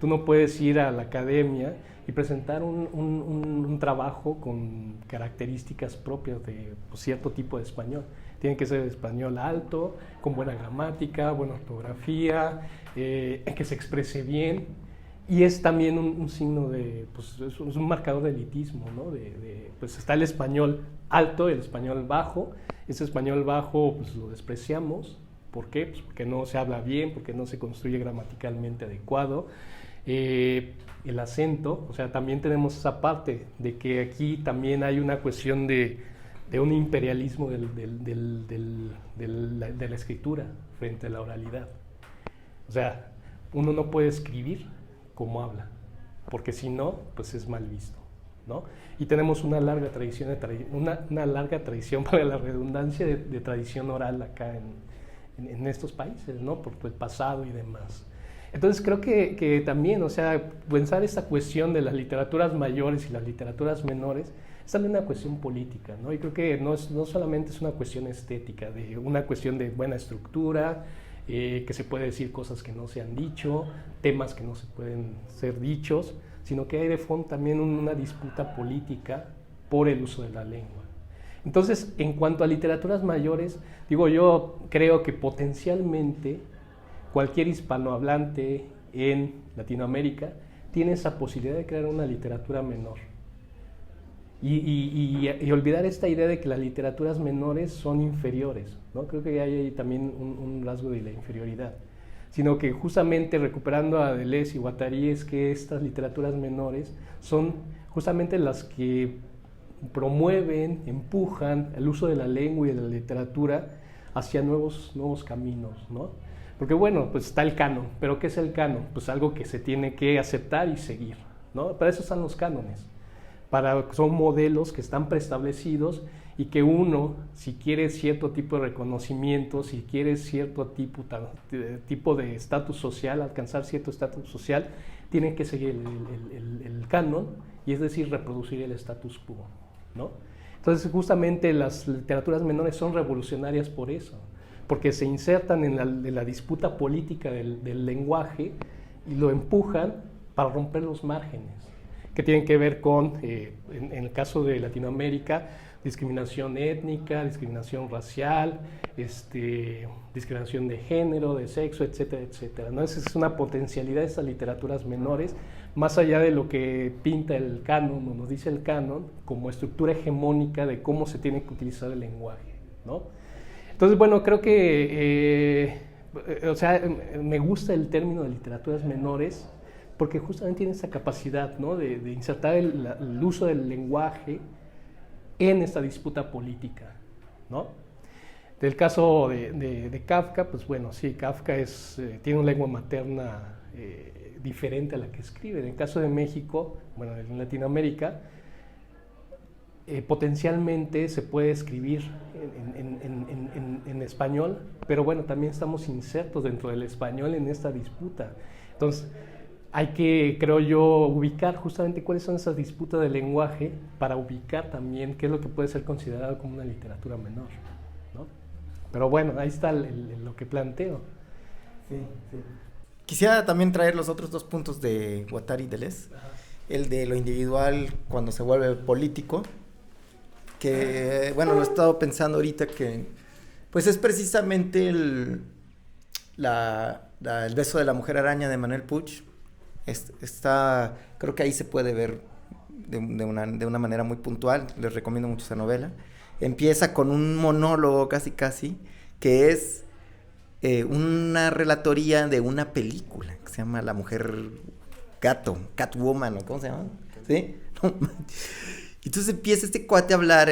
Tú no puedes ir a la academia y presentar un trabajo con características propias de cierto tipo de español. Tiene que ser español alto, con buena gramática, buena ortografía, que se exprese bien. Y es también un signo de, pues es un marcador de elitismo, ¿no? Pues está el español alto, el español bajo. Ese español bajo pues lo despreciamos. ¿Por qué? Pues porque no se habla bien, porque no se construye gramaticalmente adecuado. El acento, o sea, también tenemos esa parte de que aquí también hay una cuestión de un imperialismo de la escritura frente a la oralidad. O sea, uno no puede escribir como habla, porque si no, pues es mal visto, ¿no? Y tenemos una larga tradición, una larga tradición, para la redundancia, de tradición oral acá en estos países, ¿no? Por el pasado y demás. Entonces creo que también, o sea, pensar esta cuestión de las literaturas mayores y las literaturas menores es también una cuestión política, ¿no? Y creo que no solamente es una cuestión estética, de una cuestión de buena estructura, que se puede decir cosas que no se han dicho, temas que no se pueden ser dichos, sino que hay de fondo también una disputa política por el uso de la lengua. Entonces, en cuanto a literaturas mayores, digo, yo creo que potencialmente cualquier hispanohablante en Latinoamérica tiene esa posibilidad de crear una literatura menor. Y olvidar esta idea de que las literaturas menores son inferiores, ¿no? Creo que hay ahí también un rasgo de la inferioridad, sino que justamente recuperando a Deleuze y Guattari, es que estas literaturas menores son justamente las que promueven, empujan el uso de la lengua y de la literatura hacia nuevos caminos, ¿no? Porque bueno, pues está el canon, pero ¿qué es el canon? Pues algo que se tiene que aceptar y seguir, ¿no? Para eso están los cánones. Son modelos que están preestablecidos y que uno, si quiere cierto tipo de reconocimiento, si quiere cierto tipo de estatus social, alcanzar cierto estatus social, tiene que seguir el canon, y es decir, reproducir el status quo, ¿no? Entonces, justamente las literaturas menores son revolucionarias por eso, porque se insertan en la disputa política del lenguaje y lo empujan para romper los márgenes, que tienen que ver con, en el caso de Latinoamérica, discriminación étnica, discriminación racial, discriminación de género, de sexo, etcétera, etcétera, ¿no? Esa es una potencialidad de estas literaturas menores, más allá de lo que pinta el canon o nos dice el canon, como estructura hegemónica de cómo se tiene que utilizar el lenguaje, ¿no? Entonces, bueno, creo que, o sea, me gusta el término de literaturas menores, porque justamente tiene esa capacidad, ¿no? de insertar el uso del lenguaje en esta disputa política, ¿no? Del caso de Kafka, pues bueno, sí, Kafka tiene una lengua materna diferente a la que escribe. En el caso de México, bueno, en Latinoamérica, potencialmente se puede escribir en español, pero bueno, también estamos insertos dentro del español en esta disputa. Entonces, hay que, creo yo, ubicar justamente cuáles son esas disputas de lenguaje para ubicar también qué es lo que puede ser considerado como una literatura menor, ¿no? Pero bueno, ahí está lo que planteo. Sí, sí. Quisiera también traer los otros dos puntos de Guattari y Deleuze. Ajá. El de lo individual cuando se vuelve político, que, bueno, lo he estado pensando ahorita que, pues es precisamente el beso de la mujer araña de Manuel Puig. Creo que ahí se puede ver de una manera muy puntual. Les recomiendo mucho esa novela. Empieza con un monólogo casi, que es una relatoría de una película que se llama La Mujer Gato, Catwoman, ¿o cómo se llama? ¿Sí? Entonces empieza este cuate a hablar,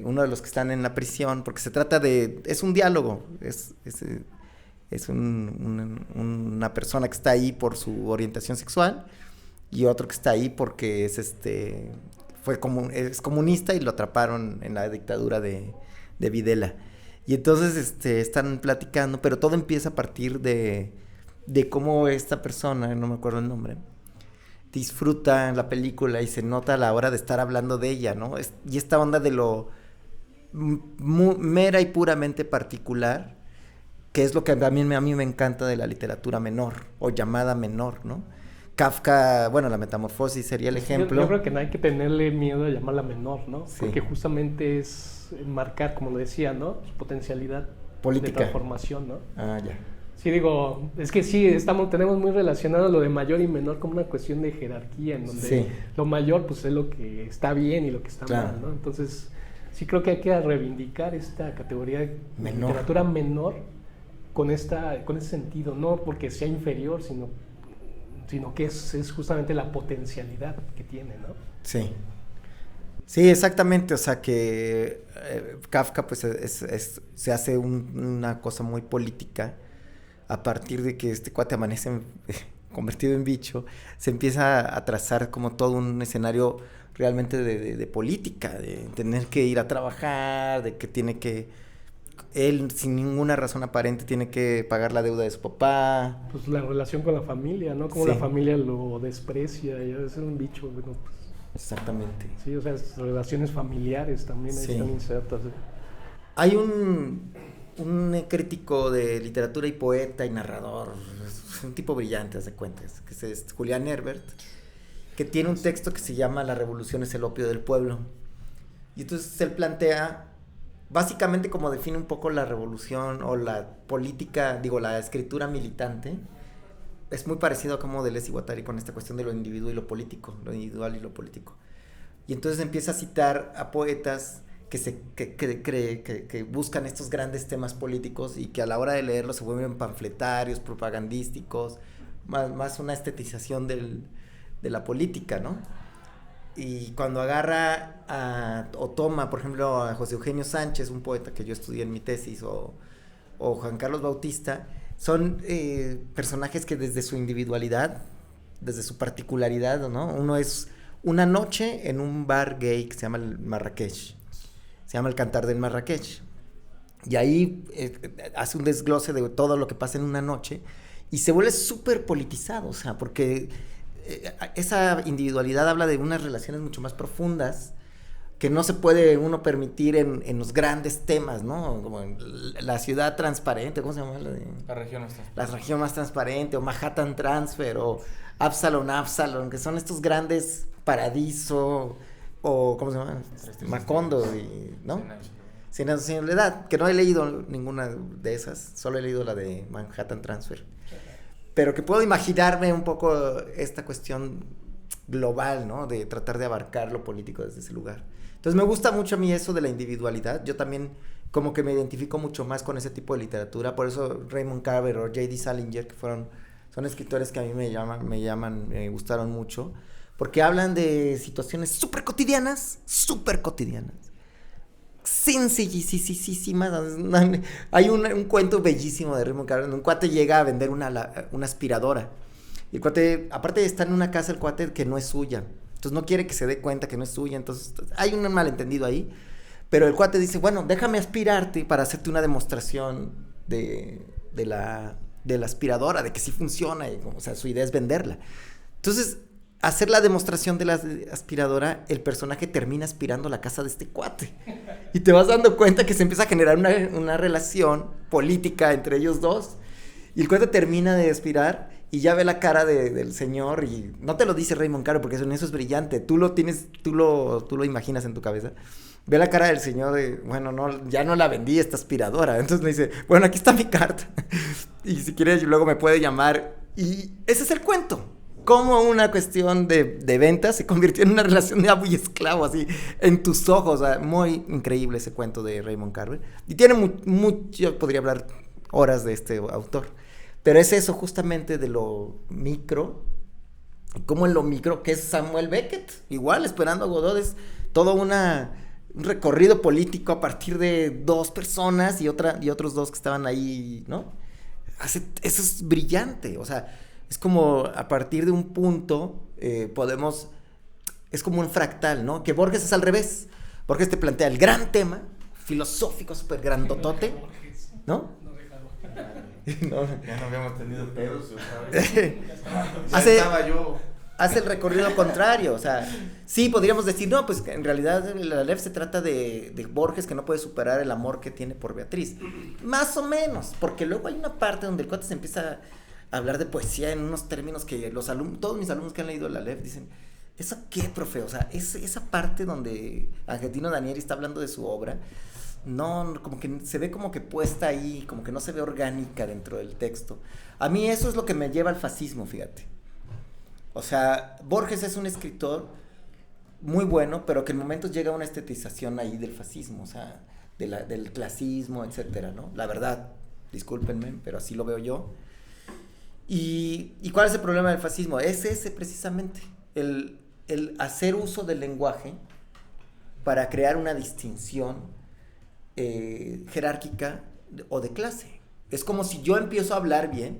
uno de los que están en la prisión, porque se trata de... Es un diálogo, es una persona que está ahí por su orientación sexual y otro que está ahí porque es comunista y lo atraparon en la dictadura de Videla. Y entonces están platicando, pero todo empieza a partir de cómo esta persona, no me acuerdo el nombre, disfruta la película y se nota a la hora de estar hablando de ella, ¿no? Y esta onda de lo mera y puramente particular, que es lo que a mí me encanta de la literatura menor, o llamada menor, ¿no? Kafka, bueno, La Metamorfosis sería el ejemplo. Yo creo que no hay que tenerle miedo a llamarla menor, ¿no? Sí. Porque justamente es marcar, como lo decía, ¿no? Su potencialidad política. De transformación, ¿no? Ah, ya. Sí, digo, es que sí, tenemos muy relacionado lo de mayor y menor como una cuestión de jerarquía, en donde sí. Lo mayor pues es lo que está bien y lo que está mal, ¿no? Entonces, sí creo que hay que reivindicar esta categoría de literatura menor con ese sentido, no porque sea inferior, sino que es justamente la potencialidad que tiene, ¿no? Sí. Sí, exactamente, o sea que Kafka pues se hace una cosa muy política a partir de que este cuate amanece convertido en bicho, se empieza a trazar como todo un escenario realmente de política, de tener que ir a trabajar, de que tiene que, él sin ninguna razón aparente tiene que pagar la deuda de su papá. Pues la relación con la familia, ¿no? Como la familia lo desprecia, y a veces es un bicho, bueno, pues, exactamente. Sí, o sea, relaciones familiares también ahí están insertas. Hay un crítico de literatura y poeta y narrador, es un tipo brillante, haz de cuentas, que es Julián Herbert, que tiene un texto que se llama La revolución es el opio del pueblo. Y entonces él plantea, básicamente como define un poco la revolución o la política, la escritura militante, es muy parecido a como Deleuze y Guattari con esta cuestión de lo individual y lo político, lo individual y lo político. Y entonces empieza a citar a poetas que buscan estos grandes temas políticos y que a la hora de leerlos se vuelven panfletarios, propagandísticos, más una estetización de la política, ¿no? Y cuando agarra o toma, por ejemplo, a José Eugenio Sánchez, un poeta que yo estudié en mi tesis, o Juan Carlos Bautista, son personajes que desde su individualidad, desde su particularidad, ¿no? Uno es una noche en un bar gay que se llama el Marrakech. Se llama El Cantar del Marrakech. Y ahí hace un desglose de todo lo que pasa en una noche y se vuelve súper politizado, o sea, porque esa individualidad habla de unas relaciones mucho más profundas que no se puede uno permitir en los grandes temas, ¿no? Como en la ciudad transparente, ¿cómo se llama? La región más transparente. La región más transparente, o Manhattan Transfer, o Absalom, que son estos grandes Paradiso, o ¿cómo se llama? Macondo, ¿no? Sin nacionalidad, que no he leído ninguna de esas, solo he leído la de Manhattan Transfer. Pero que puedo imaginarme un poco esta cuestión global, ¿no? De tratar de abarcar lo político desde ese lugar. Entonces me gusta mucho a mí eso de la individualidad. Yo también como que me identifico mucho más con ese tipo de literatura. Por eso Raymond Carver o J.D. Salinger, que son escritores que a mí me gustaron mucho, porque hablan de situaciones súper cotidianas, sencillísimas. Hay un cuento bellísimo de Raymond Carver, donde un cuate llega a vender una aspiradora. Y el cuate, aparte de estar en una casa, el cuate que no es suya. Entonces no quiere que se dé cuenta que no es suya. Entonces hay un malentendido ahí. Pero el cuate dice, bueno, déjame aspirarte para hacerte una demostración de la aspiradora, de que sí funciona. Y, o sea, su idea es venderla. Entonces, hacer la demostración de la aspiradora, el personaje termina aspirando la casa de este cuate. Y te vas dando cuenta que se empieza a generar una relación política entre ellos dos. Y el cuate termina de aspirar y ya ve la cara del señor, y no te lo dice Raymond Carver porque eso es brillante, tú lo imaginas en tu cabeza. Ve la cara del señor de, bueno, no, ya no la vendí esta aspiradora. Entonces le dice, bueno, aquí está mi carta y si quieres luego me puede llamar. Y ese es el cuento. cómo una cuestión de ventas se convirtió en una relación de amo y esclavo, así, en tus ojos. O sea, muy increíble ese cuento de Raymond Carver. Y tiene yo podría hablar horas de este autor. Pero es eso justamente de lo micro. Como en lo micro, que es Samuel Beckett. Igual, Esperando a Godot, es todo un recorrido político a partir de 2 personas y otros 2 que estaban ahí, ¿no? Eso es brillante. O sea, es como a partir de un punto es como un fractal, ¿no? Que Borges es al revés. Borges te plantea el gran tema filosófico, súper grandotote, ¿no? No. Ya no habíamos tenido pedos, Hace el recorrido contrario. O sea, sí, podríamos decir, no, pues en realidad el Aleph se trata de Borges, que no puede superar el amor que tiene por Beatriz. Más o menos, porque luego hay una parte donde el cuate se empieza a hablar de poesía en unos términos que todos mis alumnos que han leído el Aleph dicen, ¿eso qué, profe? O sea, esa parte donde Argentino Danieri está hablando de su obra, no, como que se ve como que puesta ahí, como que no se ve orgánica dentro del texto. A mí eso es lo que me lleva al fascismo, fíjate. O sea, Borges es un escritor muy bueno, pero que en momentos llega a una estetización ahí del fascismo, o sea, del clasismo, etcétera, ¿no? La verdad, discúlpenme, pero así lo veo yo. ¿Y cuál es el problema del fascismo? Es ese precisamente, el hacer uso del lenguaje para crear una distinción jerárquica o de clase. Es como si yo empiezo a hablar bien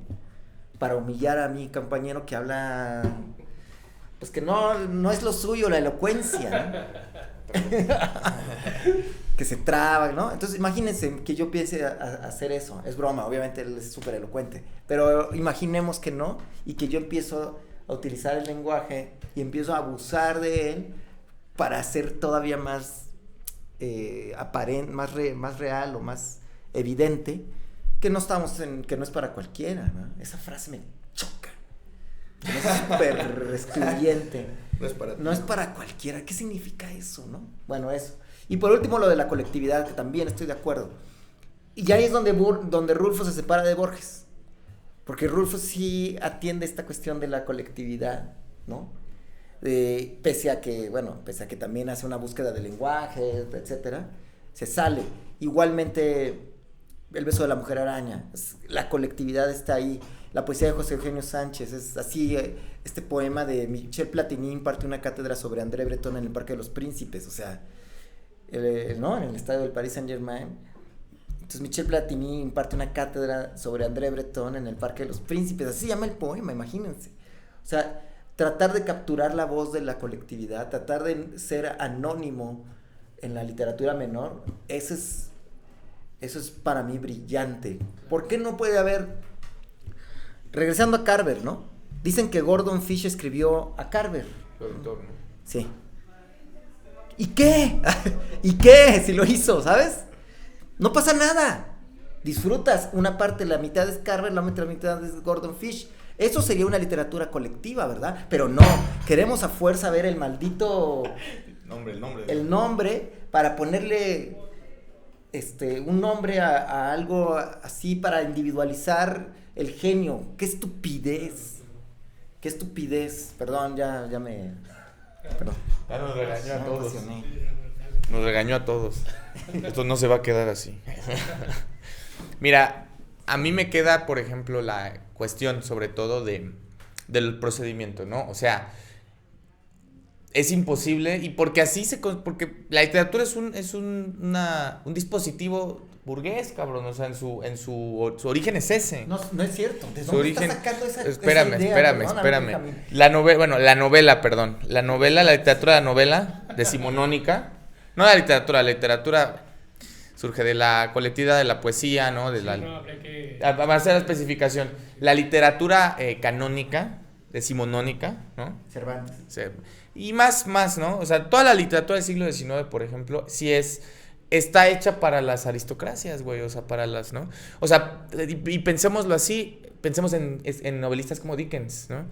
para humillar a mi compañero que habla, pues que no es lo suyo, la elocuencia, ¿no? Que se traba, ¿no? Entonces imagínense que yo piense a hacer eso. Es broma, obviamente él es súper elocuente, pero imaginemos que no, y que yo empiezo a utilizar el lenguaje y empiezo a abusar de él para hacer todavía más aparente, más real o más evidente que no es para cualquiera, ¿no? Esa frase me choca. Es súper excluyente. No es para cualquiera. ¿Qué significa eso, no? Bueno, eso. Y por último, lo de la colectividad, que también estoy de acuerdo. Y ahí es donde Rulfo se separa de Borges. Porque Rulfo sí atiende esta cuestión de la colectividad, ¿no? Pese a que también hace una búsqueda de lenguaje, etcétera, se sale. Igualmente, El beso de la mujer araña, la colectividad está ahí. La poesía de José Eugenio Sánchez, es así, este poema de Michel Platini imparte una cátedra sobre André Breton en el Parque de los Príncipes, o sea, ¿no? En el estadio del Paris Saint-Germain. Entonces Michel Platini imparte una cátedra sobre André Breton en el Parque de los Príncipes, así se llama el poema, imagínense. O sea, tratar de capturar la voz de la colectividad, tratar de ser anónimo en la literatura menor, eso es para mí brillante. ¿Por qué no puede haber? Regresando a Carver, ¿no? Dicen que Gordon Fish escribió a Carver. Productor, ¿no? Sí. ¿Y qué? ¿Y qué? Si lo hizo, ¿sabes? No pasa nada. Disfrutas una parte, la mitad es Carver, la otra mitad es Gordon Fish. Eso sería una literatura colectiva, ¿verdad? Pero no, queremos a fuerza ver el maldito el nombre para ponerle un nombre a algo así, para individualizar el genio. ¡Qué estupidez! ¡Qué estupidez! Perdón, ya nos regañó a todos. Nos regañó a todos. Esto no se va a quedar así. Mira, a mí me queda, por ejemplo, la cuestión sobre todo del procedimiento, ¿no? O sea, es imposible, y porque porque la literatura es un dispositivo burgués, cabrón, o sea, su origen es ese. No es cierto. ¿De dónde está sacando esa Espérame. idea? La literatura de la novela decimonónica, no la literatura surge de la colectividad de la poesía, ¿no? Va a ser la especificación. La literatura canónica, decimonónica, ¿no? Cervantes. Y más, ¿no? O sea, toda la literatura del siglo XIX, por ejemplo, sí está hecha para las aristocracias, güey, o sea, para las, ¿no? O sea, y pensémoslo así, pensemos en novelistas como Dickens, ¿no?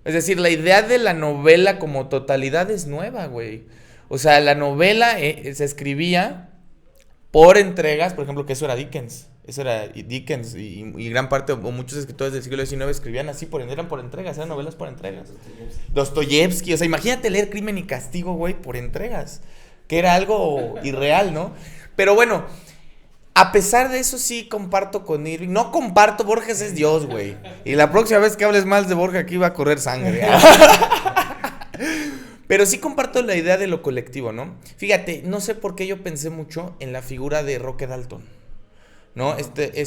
Es decir, la idea de la novela como totalidad es nueva, güey. O sea, la novela se escribía por entregas, por ejemplo, que eso era Dickens, Eso era Dickens y gran parte, o muchos escritores del siglo XIX escribían así, eran por entregas, eran novelas por entregas. Dostoyevsky, o sea, imagínate leer Crimen y Castigo, güey, por entregas, que era algo irreal, ¿no? Pero bueno, a pesar de eso sí comparto con Irving, no comparto, Borges es Dios, güey, y la próxima vez que hables mal de Borges aquí va a correr sangre. Pero sí comparto la idea de lo colectivo, ¿no? Fíjate, no sé por qué yo pensé mucho en la figura de Roque Dalton, ¿no? Este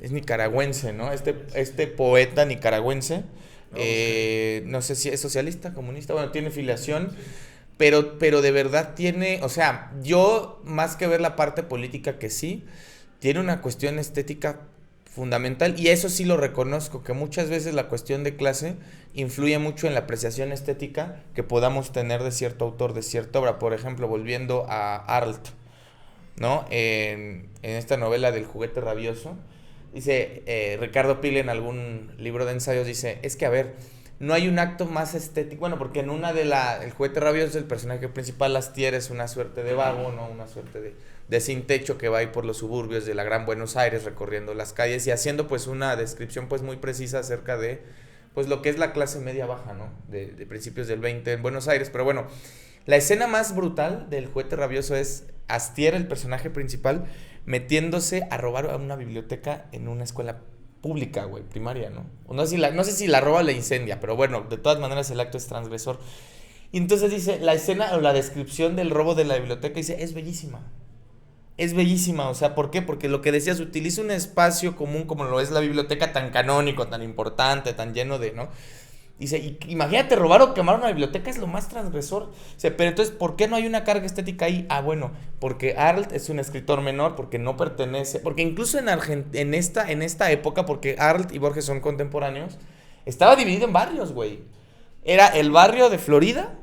es nicaragüense, ¿no? Este poeta nicaragüense, no sé si es socialista, comunista, bueno, tiene filiación, pero de verdad tiene, o sea, yo más que ver la parte política que sí, tiene una cuestión estética fundamental, y eso sí lo reconozco, que muchas veces la cuestión de clase influye mucho en la apreciación estética que podamos tener de cierto autor, de cierta obra. Por ejemplo, volviendo a Arlt, ¿no? En esta novela del juguete rabioso, dice Ricardo Pille en algún libro de ensayos, dice, es que a ver, no hay un acto más estético, bueno, porque en una de el juguete rabioso, el personaje principal, Astier, es una suerte de vago, ¿no? Una suerte de sin techo que va ahí por los suburbios de la Gran Buenos Aires, recorriendo las calles y haciendo pues una descripción pues muy precisa acerca de pues lo que es la clase media baja, ¿no? De principios del 20 en Buenos Aires. Pero bueno, la escena más brutal del juguete rabioso es Astier, el personaje principal, metiéndose a robar a una biblioteca en una escuela pública, güey, primaria, ¿no? No sé si la roba o la incendia, pero bueno, de todas maneras el acto es transgresor. Y entonces dice, la escena o la descripción del robo de la biblioteca, dice, es bellísima. Es bellísima, o sea, ¿por qué? Porque lo que decías, utiliza un espacio común como lo es la biblioteca, tan canónico, tan importante, tan lleno de, ¿no? Dice, imagínate robar o quemar una biblioteca, es lo más transgresor. O sea, pero entonces, ¿por qué no hay una carga estética ahí? Ah, bueno, porque Arlt es un escritor menor, porque no pertenece, porque incluso en esta época, porque Arlt y Borges son contemporáneos, estaba dividido en barrios, güey. Era el barrio de Florida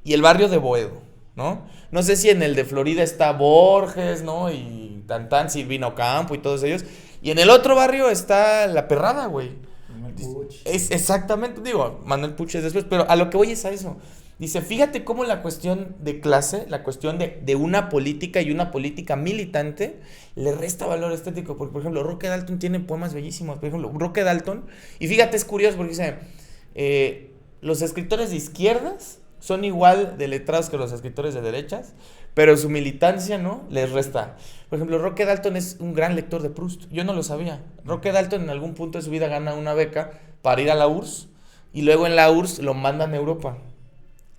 y el barrio de Boedo, ¿no? No sé si en el de Florida está Borges, ¿no? Y Tantán, Silvino Campo y todos ellos. Y en el otro barrio está La Perrada, güey. Es exactamente, digo, Manuel Puch es después, pero a lo que voy es a eso. Dice, fíjate cómo la cuestión de clase, la cuestión de una política y una política militante le resta valor estético. Porque, por ejemplo, Roque Dalton tiene poemas bellísimos. Por ejemplo, Roque Dalton, y fíjate, es curioso porque dice, los escritores de izquierdas son igual de letrados que los escritores de derechas, pero su militancia, ¿no?, les resta. Por ejemplo, Roque Dalton es un gran lector de Proust. Yo no lo sabía. Roque Dalton en algún punto de su vida gana una beca para ir a la URSS y luego en la URSS lo mandan a Europa.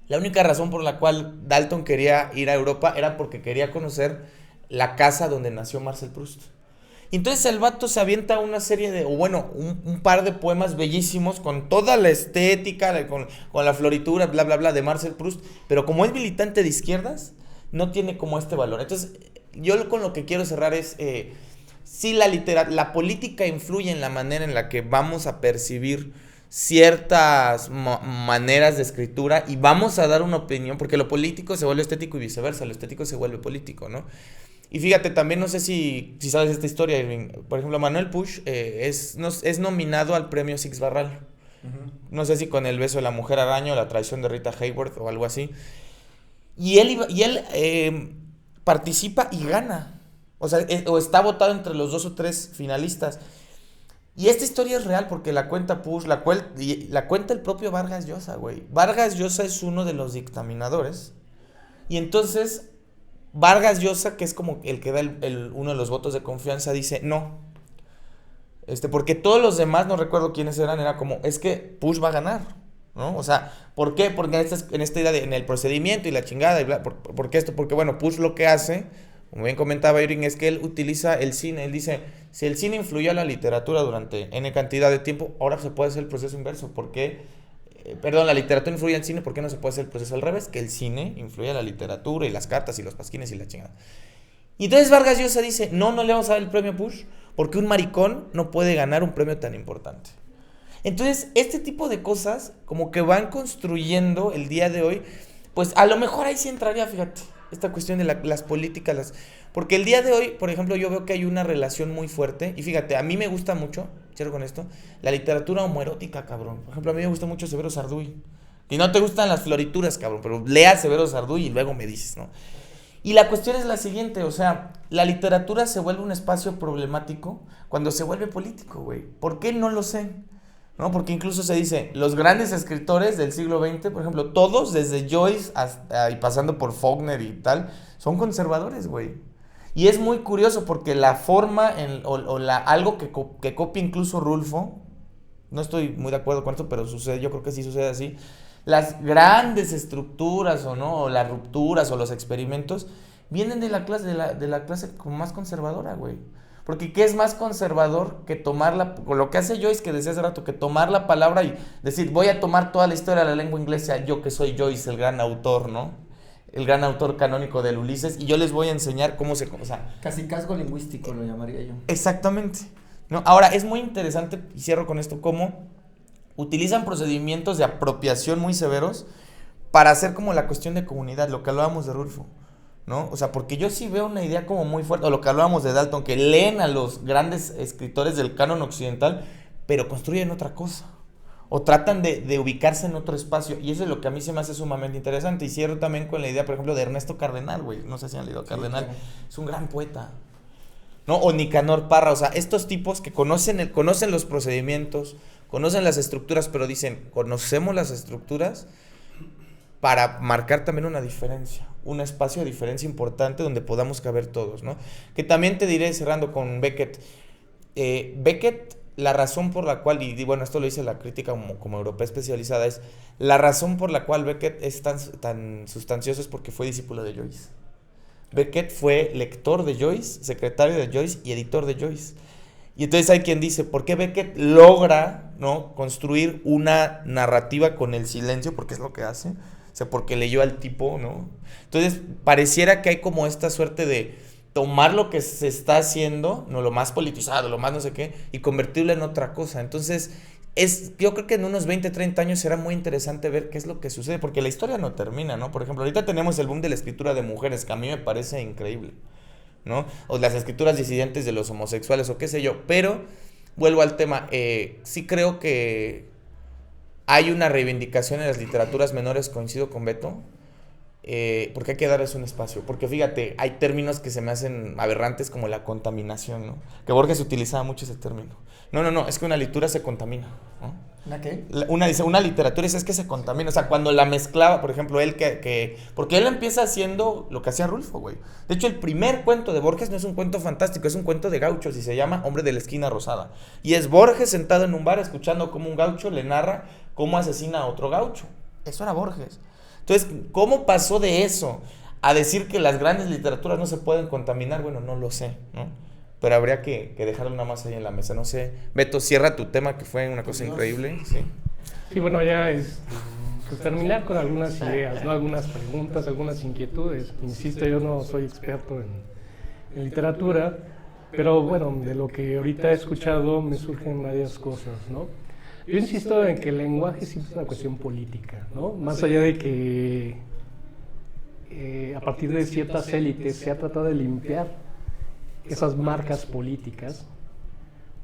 La única razón por la cual Dalton quería ir a Europa era porque quería conocer la casa donde nació Marcel Proust. Y entonces el vato se avienta una serie de, o bueno, un par de poemas bellísimos con toda la estética, con la floritura, bla, bla, bla, de Marcel Proust, pero como es militante de izquierdas, no tiene como este valor. Entonces, yo con lo que quiero cerrar es, sí, la política influye en la manera en la que vamos a percibir ciertas maneras de escritura y vamos a dar una opinión, porque lo político se vuelve estético y viceversa, lo estético se vuelve político, ¿no? Y fíjate, también no sé si sabes esta historia, Irving. Por ejemplo, Manuel Puch es nominado al premio Six Barral. Uh-huh. No sé si con El beso de la mujer araña o La traición de Rita Hayworth o algo así. Y él participa y gana. O sea, o está votado entre los 2 o 3 finalistas. Y esta historia es real porque la cuenta Puch, la cuenta el propio Vargas Llosa, güey. Vargas Llosa es uno de los dictaminadores. Y entonces Vargas Llosa, que es como el que da uno de los votos de confianza, dice no. Porque todos los demás, no recuerdo quiénes eran, era como, es que Puch va a ganar, ¿no? O sea, ¿por qué? Porque en esta idea en el procedimiento y la chingada, y bla, ¿por qué esto? Porque bueno, Puch lo que hace, como bien comentaba Irving, es que él utiliza el cine. Él dice, si el cine influyó a la literatura durante N cantidad de tiempo, ahora se puede hacer el proceso inverso. ¿Por qué? La literatura influye al cine, ¿por qué no se puede hacer el proceso al revés? Que el cine influye a la literatura y las cartas y los pasquines y la chingada. Y entonces Vargas Llosa dice, no le vamos a dar el premio Puch porque un maricón no puede ganar un premio tan importante. Entonces, este tipo de cosas como que van construyendo el día de hoy, pues a lo mejor ahí sí entraría, fíjate, esta cuestión de las políticas, porque el día de hoy, por ejemplo, yo veo que hay una relación muy fuerte, y fíjate, a mí me gusta mucho, cierro con esto, la literatura homoerótica, cabrón. Por ejemplo, a mí me gusta mucho Severo Sarduy. Y no te gustan las florituras, cabrón, pero lea Severo Sarduy y luego me dices, ¿no? Y la cuestión es la siguiente, o sea, la literatura se vuelve un espacio problemático cuando se vuelve político, güey. ¿Por qué? No lo sé. ¿No? Porque incluso se dice, los grandes escritores del siglo XX, por ejemplo, todos, desde Joyce hasta, y pasando por Faulkner y tal, son conservadores, güey. Y es muy curioso porque la forma, algo que copia incluso Rulfo, no estoy muy de acuerdo con esto, pero sucede, yo creo que sí sucede así, las grandes estructuras o las rupturas o los experimentos vienen de la clase como más conservadora, güey. Porque ¿qué es más conservador que lo que hace Joyce, que decía hace rato, que tomar la palabra y decir, voy a tomar toda la historia de la lengua inglesa, yo que soy Joyce, el gran autor, ¿no? El gran autor canónico del Ulises, y yo les voy a enseñar cómo se... O sea, casi casco lingüístico lo llamaría yo. Exactamente. ¿No? Ahora, es muy interesante, y cierro con esto, cómo utilizan procedimientos de apropiación muy severos para hacer como la cuestión de comunidad, lo que hablábamos de Rulfo, ¿no? O sea, porque yo sí veo una idea como muy fuerte, o lo que hablábamos de Dalton, que leen a los grandes escritores del canon occidental, pero construyen otra cosa, o tratan de ubicarse en otro espacio, y eso es lo que a mí se me hace sumamente interesante. Y cierro también con la idea, por ejemplo, de Ernesto Cardenal, güey, no sé si han leído a Cardenal, sí, es un gran poeta, ¿no? O Nicanor Parra, o sea, estos tipos que conocen los procedimientos, conocen las estructuras, pero dicen, conocemos las estructuras para marcar también una diferencia, un espacio de diferencia importante donde podamos caber todos, ¿no? Que también te diré, cerrando con Beckett, la razón por la cual, y bueno, esto lo dice la crítica como europea especializada, es la razón por la cual Beckett es tan sustancioso es porque fue discípulo de Joyce. Beckett fue lector de Joyce, secretario de Joyce y editor de Joyce. Y entonces hay quien dice, ¿por qué Beckett logra, ¿no?, construir una narrativa con el silencio? Porque es lo que hace. O sea, porque leyó al tipo, ¿no? Entonces, pareciera que hay como esta suerte de tomar lo que se está haciendo, no lo más politizado, lo más no sé qué, y convertirlo en otra cosa. Entonces, yo creo que en unos 20, 30 años será muy interesante ver qué es lo que sucede, porque la historia no termina, ¿no? Por ejemplo, ahorita tenemos el boom de la escritura de mujeres, que a mí me parece increíble, ¿no? O las escrituras disidentes de los homosexuales, o qué sé yo, pero vuelvo al tema, sí creo que hay una reivindicación en las literaturas menores, coincido con Beto, porque hay que darles un espacio, porque fíjate, hay términos que se me hacen aberrantes como la contaminación, ¿no? Que Borges utilizaba mucho ese término. No, es que una literatura se contamina, ¿no? ¿Una qué? Una literatura es que se contamina, o sea, cuando la mezclaba, por ejemplo, él porque él empieza haciendo lo que hacía Rulfo, güey. De hecho, el primer cuento de Borges no es un cuento fantástico, es un cuento de gauchos y se llama Hombre de la Esquina Rosada. Y es Borges sentado en un bar escuchando cómo un gaucho le narra cómo asesina a otro gaucho. Eso era Borges. Entonces, ¿cómo pasó de eso a decir que las grandes literaturas no se pueden contaminar? Bueno, no lo sé, ¿no? Pero habría que dejarlo nada más ahí en la mesa. No sé, Beto, cierra tu tema, que fue una cosa increíble. Sí, bueno, ya es pues, terminar con algunas ideas, ¿no? Algunas preguntas, algunas inquietudes. Insisto, yo no soy experto en literatura, pero bueno, de lo que ahorita he escuchado me surgen varias cosas, ¿no? Yo insisto en que el lenguaje siempre es una cuestión política, ¿no? Más allá de que a partir de ciertas élites se ha tratado de limpiar esas marcas políticas,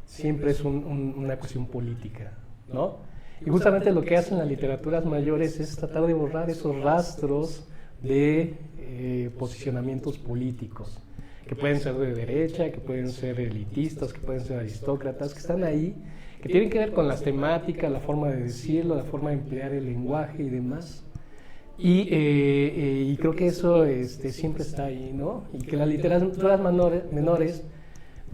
siempre es una cuestión política, ¿no? Y justamente lo que hacen las literaturas mayores es tratar de borrar esos rastros de posicionamientos políticos, que pueden ser de derecha, que pueden ser elitistas, que pueden ser aristócratas, que están ahí, que tienen que ver con las temáticas, la forma de decirlo, la forma de emplear el lenguaje y demás. Y creo que eso siempre está ahí, ¿no? Y que las literaturas menores,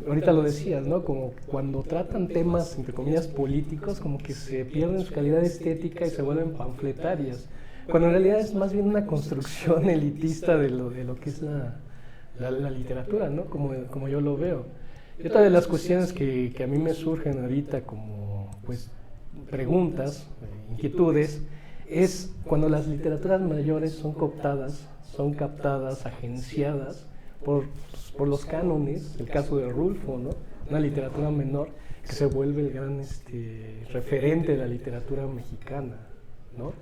ahorita lo decías, ¿no? Como cuando tratan temas, entre comillas, políticos, como que se pierden su calidad estética y se vuelven panfletarias, cuando en realidad es más bien una construcción elitista de lo que es la literatura, ¿no? Como yo lo veo. Y otra de las cuestiones que a mí me surgen ahorita como, pues, preguntas, inquietudes, es cuando las literaturas mayores son captadas, agenciadas por los cánones, el caso de Rulfo, ¿no? Una literatura menor que se vuelve el gran referente de la literatura mexicana, ¿no?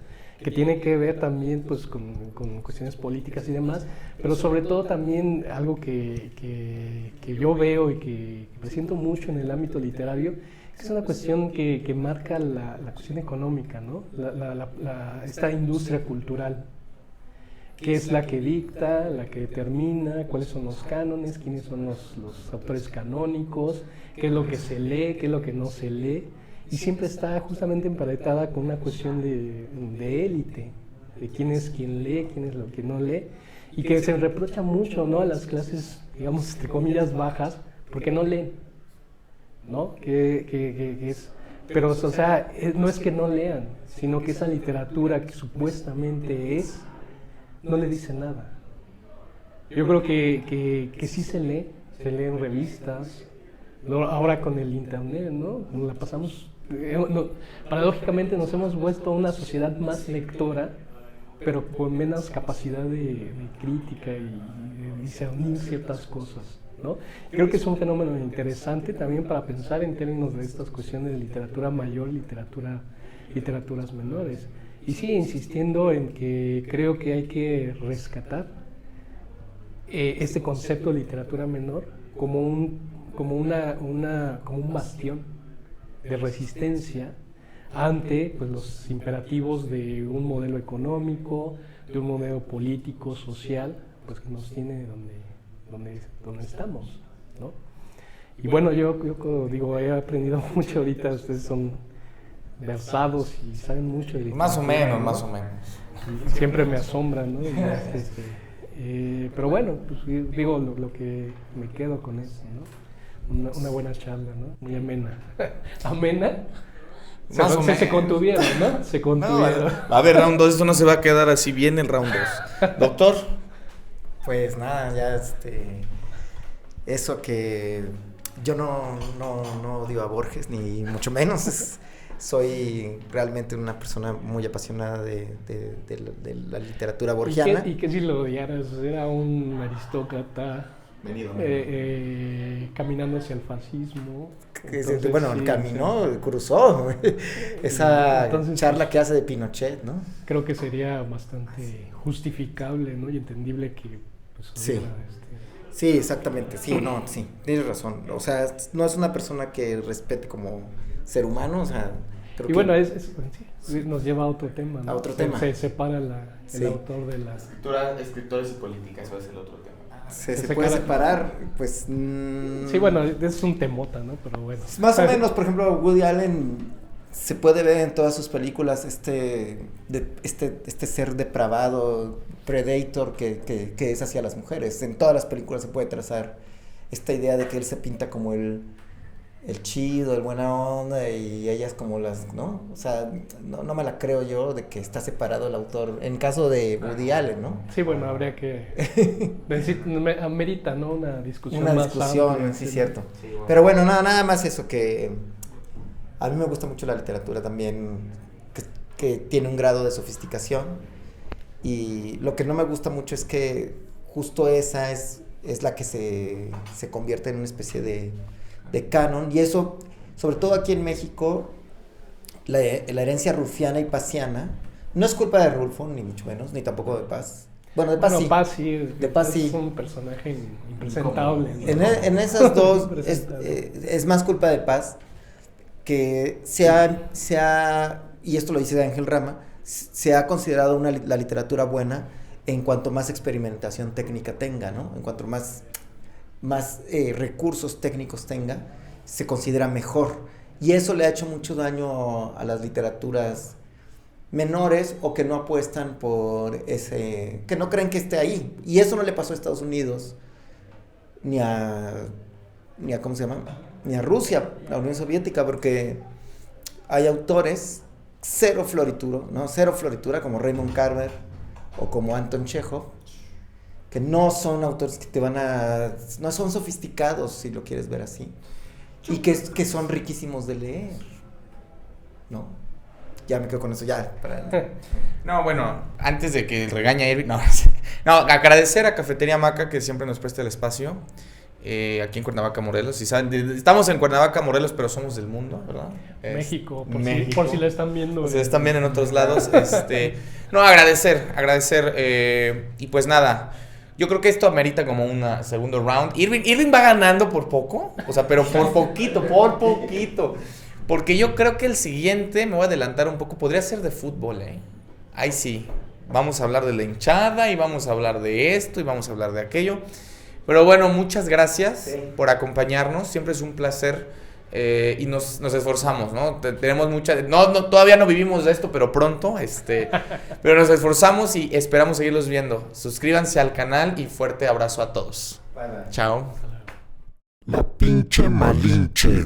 Que tiene que ver también pues con cuestiones políticas y demás, pero sobre todo también algo que yo veo y que presiento mucho en el ámbito literario, es una cuestión que marca la cuestión económica, ¿no? Esta industria cultural. qué es la que dicta, la que determina, cuáles son los cánones, quiénes son los autores canónicos, qué es lo que se lee, qué es lo que no se lee, y siempre está justamente emparentada con una cuestión de élite, de quién es quien lee, quién es lo que no lee, y que se reprocha mucho, ¿no?, a las clases, digamos, entre comillas, bajas, porque no leen, ¿no? Que es... Pero, o sea, no es que no lean, sino que esa literatura que supuestamente es, no le dice nada. Yo creo que sí se lee en revistas, ahora con el internet, ¿no? Nos la pasamos, paradójicamente nos hemos vuelto una sociedad más lectora, pero con menos capacidad de crítica y de discernir ciertas cosas, ¿no? Creo que es un fenómeno interesante también para pensar en términos de estas cuestiones de literatura mayor, literaturas menores. Y sigue insistiendo en que creo que hay que rescatar este concepto de literatura menor como un bastión de resistencia ante, pues, los imperativos de un modelo económico, de un modelo político, social, pues, que nos tiene donde estamos, ¿no? Y bueno, yo digo, he aprendido mucho ahorita, ustedes son versados y saben mucho de Más o menos, ¿no? más o menos. Y siempre me asombran, ¿no? Pero bueno, pues digo lo que me quedo con eso, ¿no? Una buena charla, ¿no? Muy amena. ¿Amena? Se contuvieron, ¿no? Se contuvieron. No, a ver, round 2, esto no se va a quedar así bien el round 2. Doctor. Pues nada, ya eso que yo no odio a Borges, ni mucho menos. Soy realmente una persona muy apasionada de la literatura borgiana. ¿Y qué si lo odiaras? Era un aristócrata caminando hacia el fascismo. Entonces, bueno, sí, caminó, cruzó esa charla que hace de Pinochet, ¿no? Creo que sería bastante justificable, ¿no? Y entendible que, pues, sí. Sí, exactamente, sí, tienes razón. O sea, no es una persona que respete como ser humano, o sea... Y bueno, nos lleva a otro tema, ¿no? A otro tema. Se separa el autor de la... Escritores y política, eso es el otro tema. Se puede separar, pues... Sí, bueno, es un temota, ¿no? Pero bueno. Más o menos, por ejemplo, Woody Allen se puede ver en todas sus películas este ser depravado, predator que es hacia las mujeres. En todas las películas se puede trazar esta idea de que él se pinta como el chido, el buena onda, y ellas como las, ¿no? O sea, no me la creo yo de que está separado el autor, en caso de Woody Allen, ¿no? Sí, bueno, habría que amerita, ¿no? Una discusión amplia, sí, cierto. Sí, bueno. Pero bueno, nada más eso, que a mí me gusta mucho la literatura también, que tiene un grado de sofisticación, y lo que no me gusta mucho es que justo esa es la que se convierte en una especie de canon, y eso, sobre todo aquí en México, la herencia rufiana y paziana, no es culpa de Rulfo, ni mucho menos, ni tampoco de Paz. Bueno, de Paz sí. De Paz sí. Es un personaje impresentable, ¿no? En esas dos es más culpa de Paz, que se ha, y esto lo dice Ángel Rama, se ha considerado la literatura buena en cuanto más experimentación técnica tenga, ¿no? En cuanto más recursos técnicos tenga, se considera mejor. Y eso le ha hecho mucho daño a las literaturas menores, o que no apuestan por ese, que no creen que esté ahí. Y eso no le pasó a Estados Unidos, ni a ¿cómo se llama? Ni a Rusia, la Unión Soviética, porque hay autores cero floritura, como Raymond Carver o como Anton Chekhov, que no son autores que no son sofisticados, si lo quieres ver así, y que son riquísimos de leer, ¿no? Ya me quedo con eso, ya. No, bueno, antes de que regañe a Irving, agradecer a Cafetería Maca, que siempre nos presta el espacio, aquí en Cuernavaca, Morelos. Si saben, estamos en Cuernavaca, Morelos, pero somos del mundo, ¿verdad? México, por si la están viendo. Si la están viendo en otros lados. Agradecer. Y pues nada, yo creo que esto amerita como un segundo round. Irving va ganando por poco, o sea, pero por poquito. Porque yo creo que el siguiente, me voy a adelantar un poco, podría ser de fútbol, Ahí sí. Vamos a hablar de la hinchada y vamos a hablar de esto y vamos a hablar de aquello. Pero bueno, muchas gracias por acompañarnos. Siempre es un placer y nos esforzamos, ¿no? Tenemos todavía no vivimos de esto, pero pronto. Pero nos esforzamos y esperamos seguirlos viendo. Suscríbanse al canal y fuerte abrazo a todos. Bye, bye. Chao. La pinche Malinche.